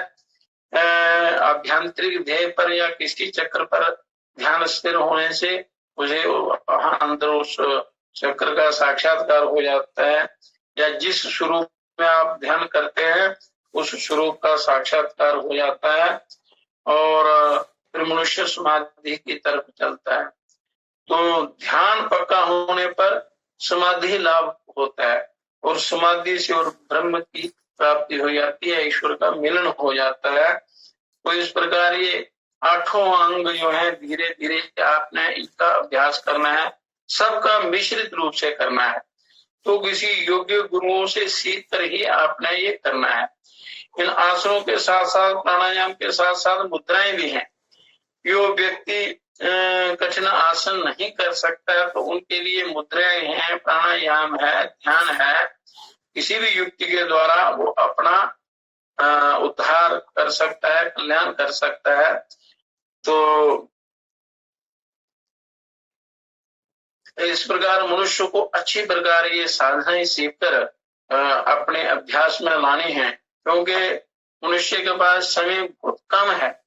आभ्यंतरिक ध्येय पर या किसी चक्र पर ध्यान स्थिर होने से मुझे अंदर उस चक्र का साक्षात्कार हो जाता है, या जिस स्वरूप में आप ध्यान करते हैं उस स्वरूप का साक्षात्कार हो जाता है, और फिर मनुष्य समाधि की तरफ चलता है। तो ध्यान पक्का होने पर समाधि लाभ होता है, और समाधि से और ब्रह्म की प्राप्ति हो जाती है, ईश्वर का मिलन हो जाता है। तो इस प्रकार ये 8 अंग जो है धीरे धीरे आपने इनका अभ्यास करना है, सबका मिश्रित रूप से करना है। तो किसी योग्य गुरुओं से सीख कर ही आपने ये करना है। इन आसनों के साथ साथ, प्राणायाम के साथ साथ मुद्राएं भी हैं। जो व्यक्ति कठिन आसन नहीं कर सकता तो उनके लिए मुद्राएं हैं, प्राणायाम है, ध्यान है। किसी भी युक्ति के द्वारा वो अपना उद्धार कर सकता है, कल्याण कर सकता है। तो इस प्रकार मनुष्य को अच्छी प्रकार ये साधनाएं सीखकर अपने अभ्यास में लानी है, क्योंकि मनुष्य के पास समय बहुत कम है,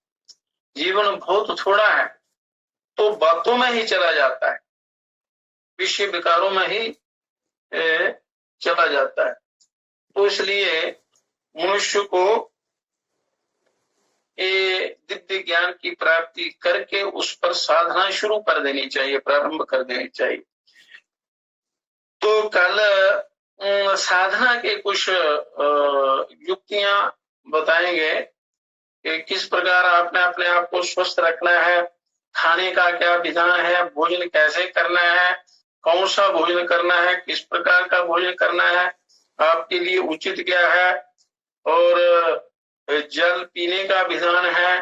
जीवन बहुत थोड़ा है, तो बातों में ही चला जाता है, विषय विकारों में ही चला जाता है। तो इसलिए मनुष्य को दिव्य ज्ञान की प्राप्ति करके उस पर साधना शुरू कर देनी चाहिए, प्रारंभ कर देनी चाहिए। तो कल साधना के कुछ युक्तियां बताएंगे कि किस प्रकार आपने अपने आप को स्वस्थ रखना है, खाने का क्या विधान है, भोजन कैसे करना है, कौन सा भोजन करना है, किस प्रकार का भोजन करना है, आपके लिए उचित क्या है, और जल पीने का विधान है,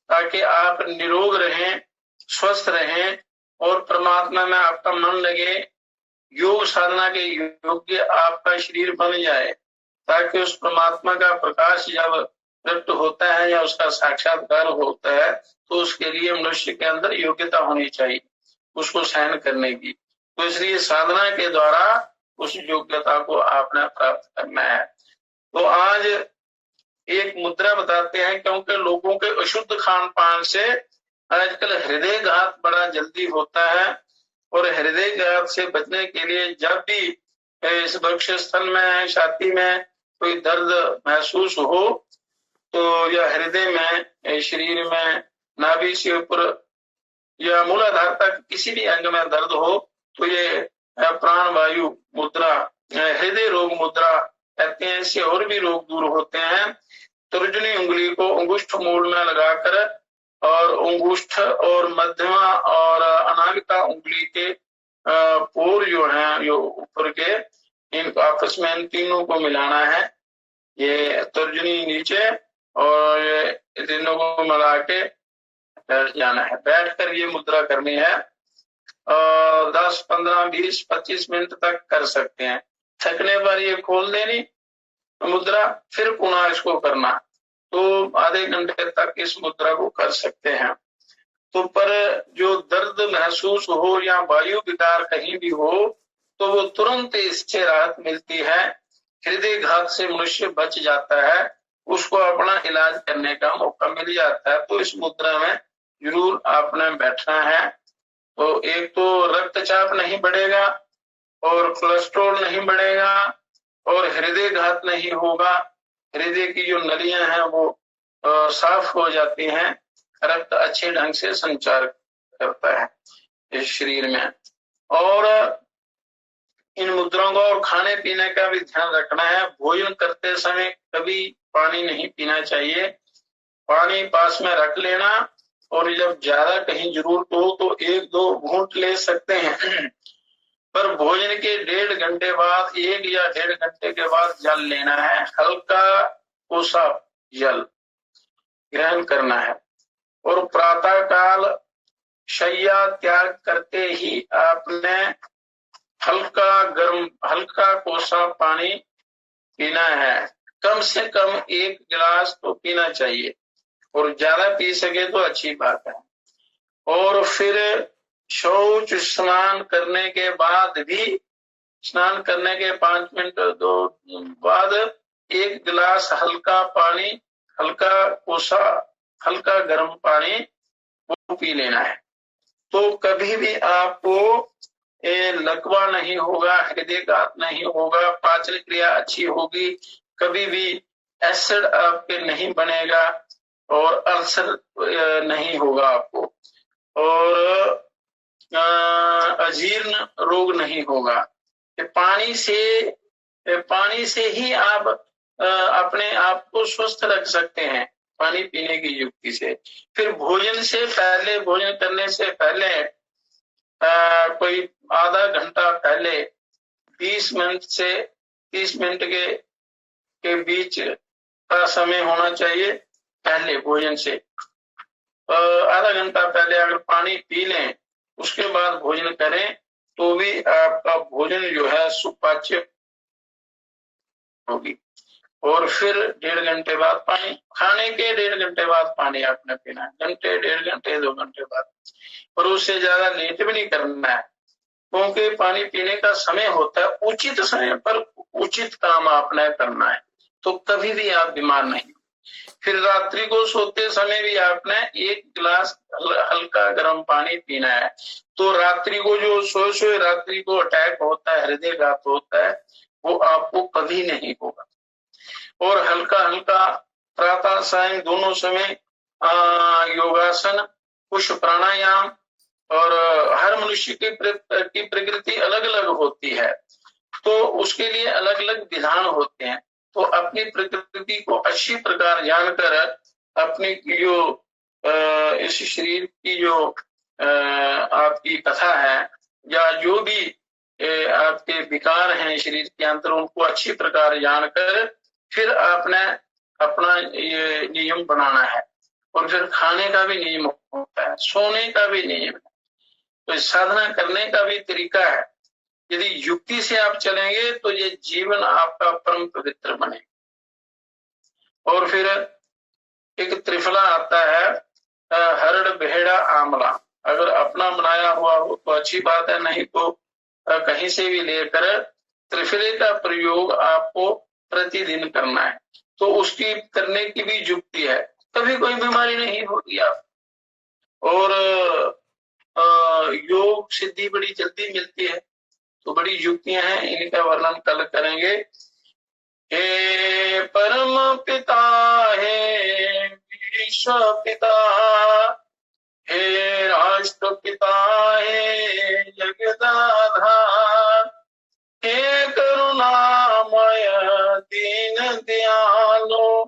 ताकि आप निरोग रहें, स्वस्थ रहें और परमात्मा में आपका मन लगे, योग साधना के योग्य आपका शरीर बन जाए, ताकि उस परमात्मा का प्रकाश जब प्रकट होता है या उसका साक्षात्कार होता है तो उसके लिए मनुष्य के अंदर योग्यता होनी चाहिए उसको सहन करने की। तो इसलिए साधना के द्वारा उस योग्यता को आपने प्राप्त करना है। तो आज एक मुद्रा बताते हैं, क्योंकि लोगों के अशुद्ध खान पान से आजकल हृदय घात बड़ा जल्दी होता है, और हृदय घात से बचने के लिए जब भी इस वक्ष स्थल में, छाती में कोई दर्द महसूस हो, तो या हृदय में, शरीर में, नाभि से ऊपर या मूलाधार तक किसी भी अंग में दर्द हो, तो ये प्राण वायु मुद्रा, हृदय रोग मुद्रा कहते हैं। इससे और भी रोग दूर होते हैं। तर्जनी उंगली को अंगुष्ठ मूल में लगाकर, और अंगुष्ठ और मध्यमा और अनामिका उंगली के पोर जो है, जो ऊपर के, इनको आपस में इन तीनों को मिलाना है। ये तर्जनी नीचे और तीनों को मिला के बैठ जाना है। बैठकर ये मुद्रा करनी है, 10, 15, 20, 25 मिनट तक कर सकते हैं। थकने पर ये खोल देनी मुद्रा, फिर पुनः इसको करना, तो आधे घंटे तक इस मुद्रा को कर सकते हैं। तो पर जो दर्द महसूस हो या वायु विकार कहीं भी हो, तो वो तुरंत इससे राहत मिलती है। हृदय घात से मनुष्य बच जाता है, उसको अपना इलाज करने का मौका मिल जाता है। तो इस मुद्रा में जरूर आपने बैठना है। तो एक तो रक्तचाप नहीं बढ़ेगा, और कोलेस्ट्रॉल नहीं बढ़ेगा, और हृदय घात नहीं होगा। हृदय की जो नलियां हैं वो साफ हो जाती हैं, रक्त अच्छे ढंग से संचार करता है इस शरीर में। और इन मुद्राओं का और खाने पीने का भी ध्यान रखना है। भोजन करते समय कभी पानी नहीं पीना चाहिए, पानी पास में रख लेना, और जब ज्यादा कहीं जरूरत हो तो 1-2 घूंट ले सकते हैं। पर भोजन के 1.5 घंटे बाद, 1 या 1.5 घंटे के बाद जल लेना है, हल्का कोसा जल ग्रहण करना है। और प्रातः काल शैया त्याग करते ही आपने हल्का कोसा पानी पीना है। कम से कम 1 गिलास तो पीना चाहिए, और ज्यादा पी सके तो अच्छी बात है। और फिर शौच स्नान करने के बाद भी, स्नान करने के 5 मिनट बाद 1 गिलास हल्का पानी, हल्का कोसा, हल्का गर्म पानी वो पी लेना है। तो कभी भी आपको लकवा नहीं होगा, हृदयघात नहीं होगा, पाचन क्रिया अच्छी होगी, कभी भी एसिड आपके नहीं बनेगा और अल्सर नहीं होगा आपको, और अजीर्ण रोग नहीं होगा। पानी से ही आप अपने आप को स्वस्थ रख सकते हैं, पानी पीने की युक्ति से। फिर भोजन करने से पहले कोई आधा घंटा पहले 20 मिनट से 30 मिनट के बीच का समय होना चाहिए। पहले भोजन से आधा घंटा पहले अगर पानी पी लें, उसके बाद भोजन करें, तो भी आपका भोजन जो है सुपाच्य होगी। और फिर 1.5 घंटे बाद पानी, खाने के 1.5 घंटे बाद पानी आपने पीना है, घंटे, 1.5 घंटे, 2 घंटे बाद, और उससे ज्यादा लेट भी नहीं करना है, क्योंकि पानी पीने का समय होता है, उचित समय पर उचित काम आपने करना है, तो कभी भी आप बीमार नहीं। फिर रात्रि को सोते समय भी आपने 1 गिलास हल्का गर्म पानी पीना है। तो रात्रि को जो सोए रात्रि को अटैक होता है, हृदयघात होता है, वो आपको कभी नहीं होगा। और हल्का प्रातः सायं दोनों समय योगासन, कुछ प्राणायाम, और हर मनुष्य की प्रकृति अलग अलग होती है, तो उसके लिए अलग अलग विधान होते हैं। तो अपनी प्रकृति को अच्छी प्रकार जानकर अपनी जो इस शरीर की जो आपकी कथा है, या जो भी आपके विकार हैं शरीर के अंदर, उनको अच्छी प्रकार जानकर फिर आपने अपना ये नियम बनाना है। और फिर खाने का भी नियम होता है, सोने का भी नियम है, तो साधना करने का भी तरीका है। यदि युक्ति से आप चलेंगे तो ये जीवन आपका परम पवित्र बनेगा। और फिर एक त्रिफला आता है, हरड़, बेहड़ा, आंवला। अगर अपना बनाया हुआ हो तो अच्छी बात है, नहीं तो कहीं से भी लेकर त्रिफले का प्रयोग आपको प्रतिदिन करना है। तो उसकी करने की भी युक्ति है, कभी कोई बीमारी नहीं होगी आप, और योग सिद्धि बड़ी जल्दी मिलती है। तो बड़ी युक्तियां हैं, इनका वर्णन कल करेंगे। हे परम पिता, हे विश्व पिता, हे राष्ट्र पिता, हे जगदाधार, हे करुणामय दीन दयालो,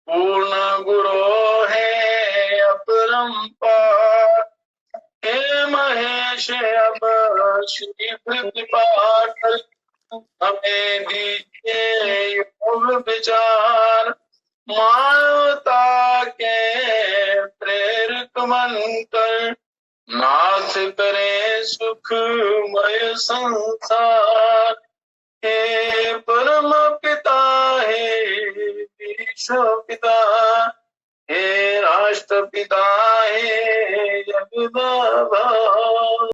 पूर्ण गुरु है अपरंपार, हे महेश अब श्री प्रतिपाल, हमें दीजिए योग विचार, मानवता के प्रेरक बनकर नाथ करे सुखमय संसार। हे परम पिता, हे विश्व पिता, हे राष्ट्र पिता, हे जगदाधार।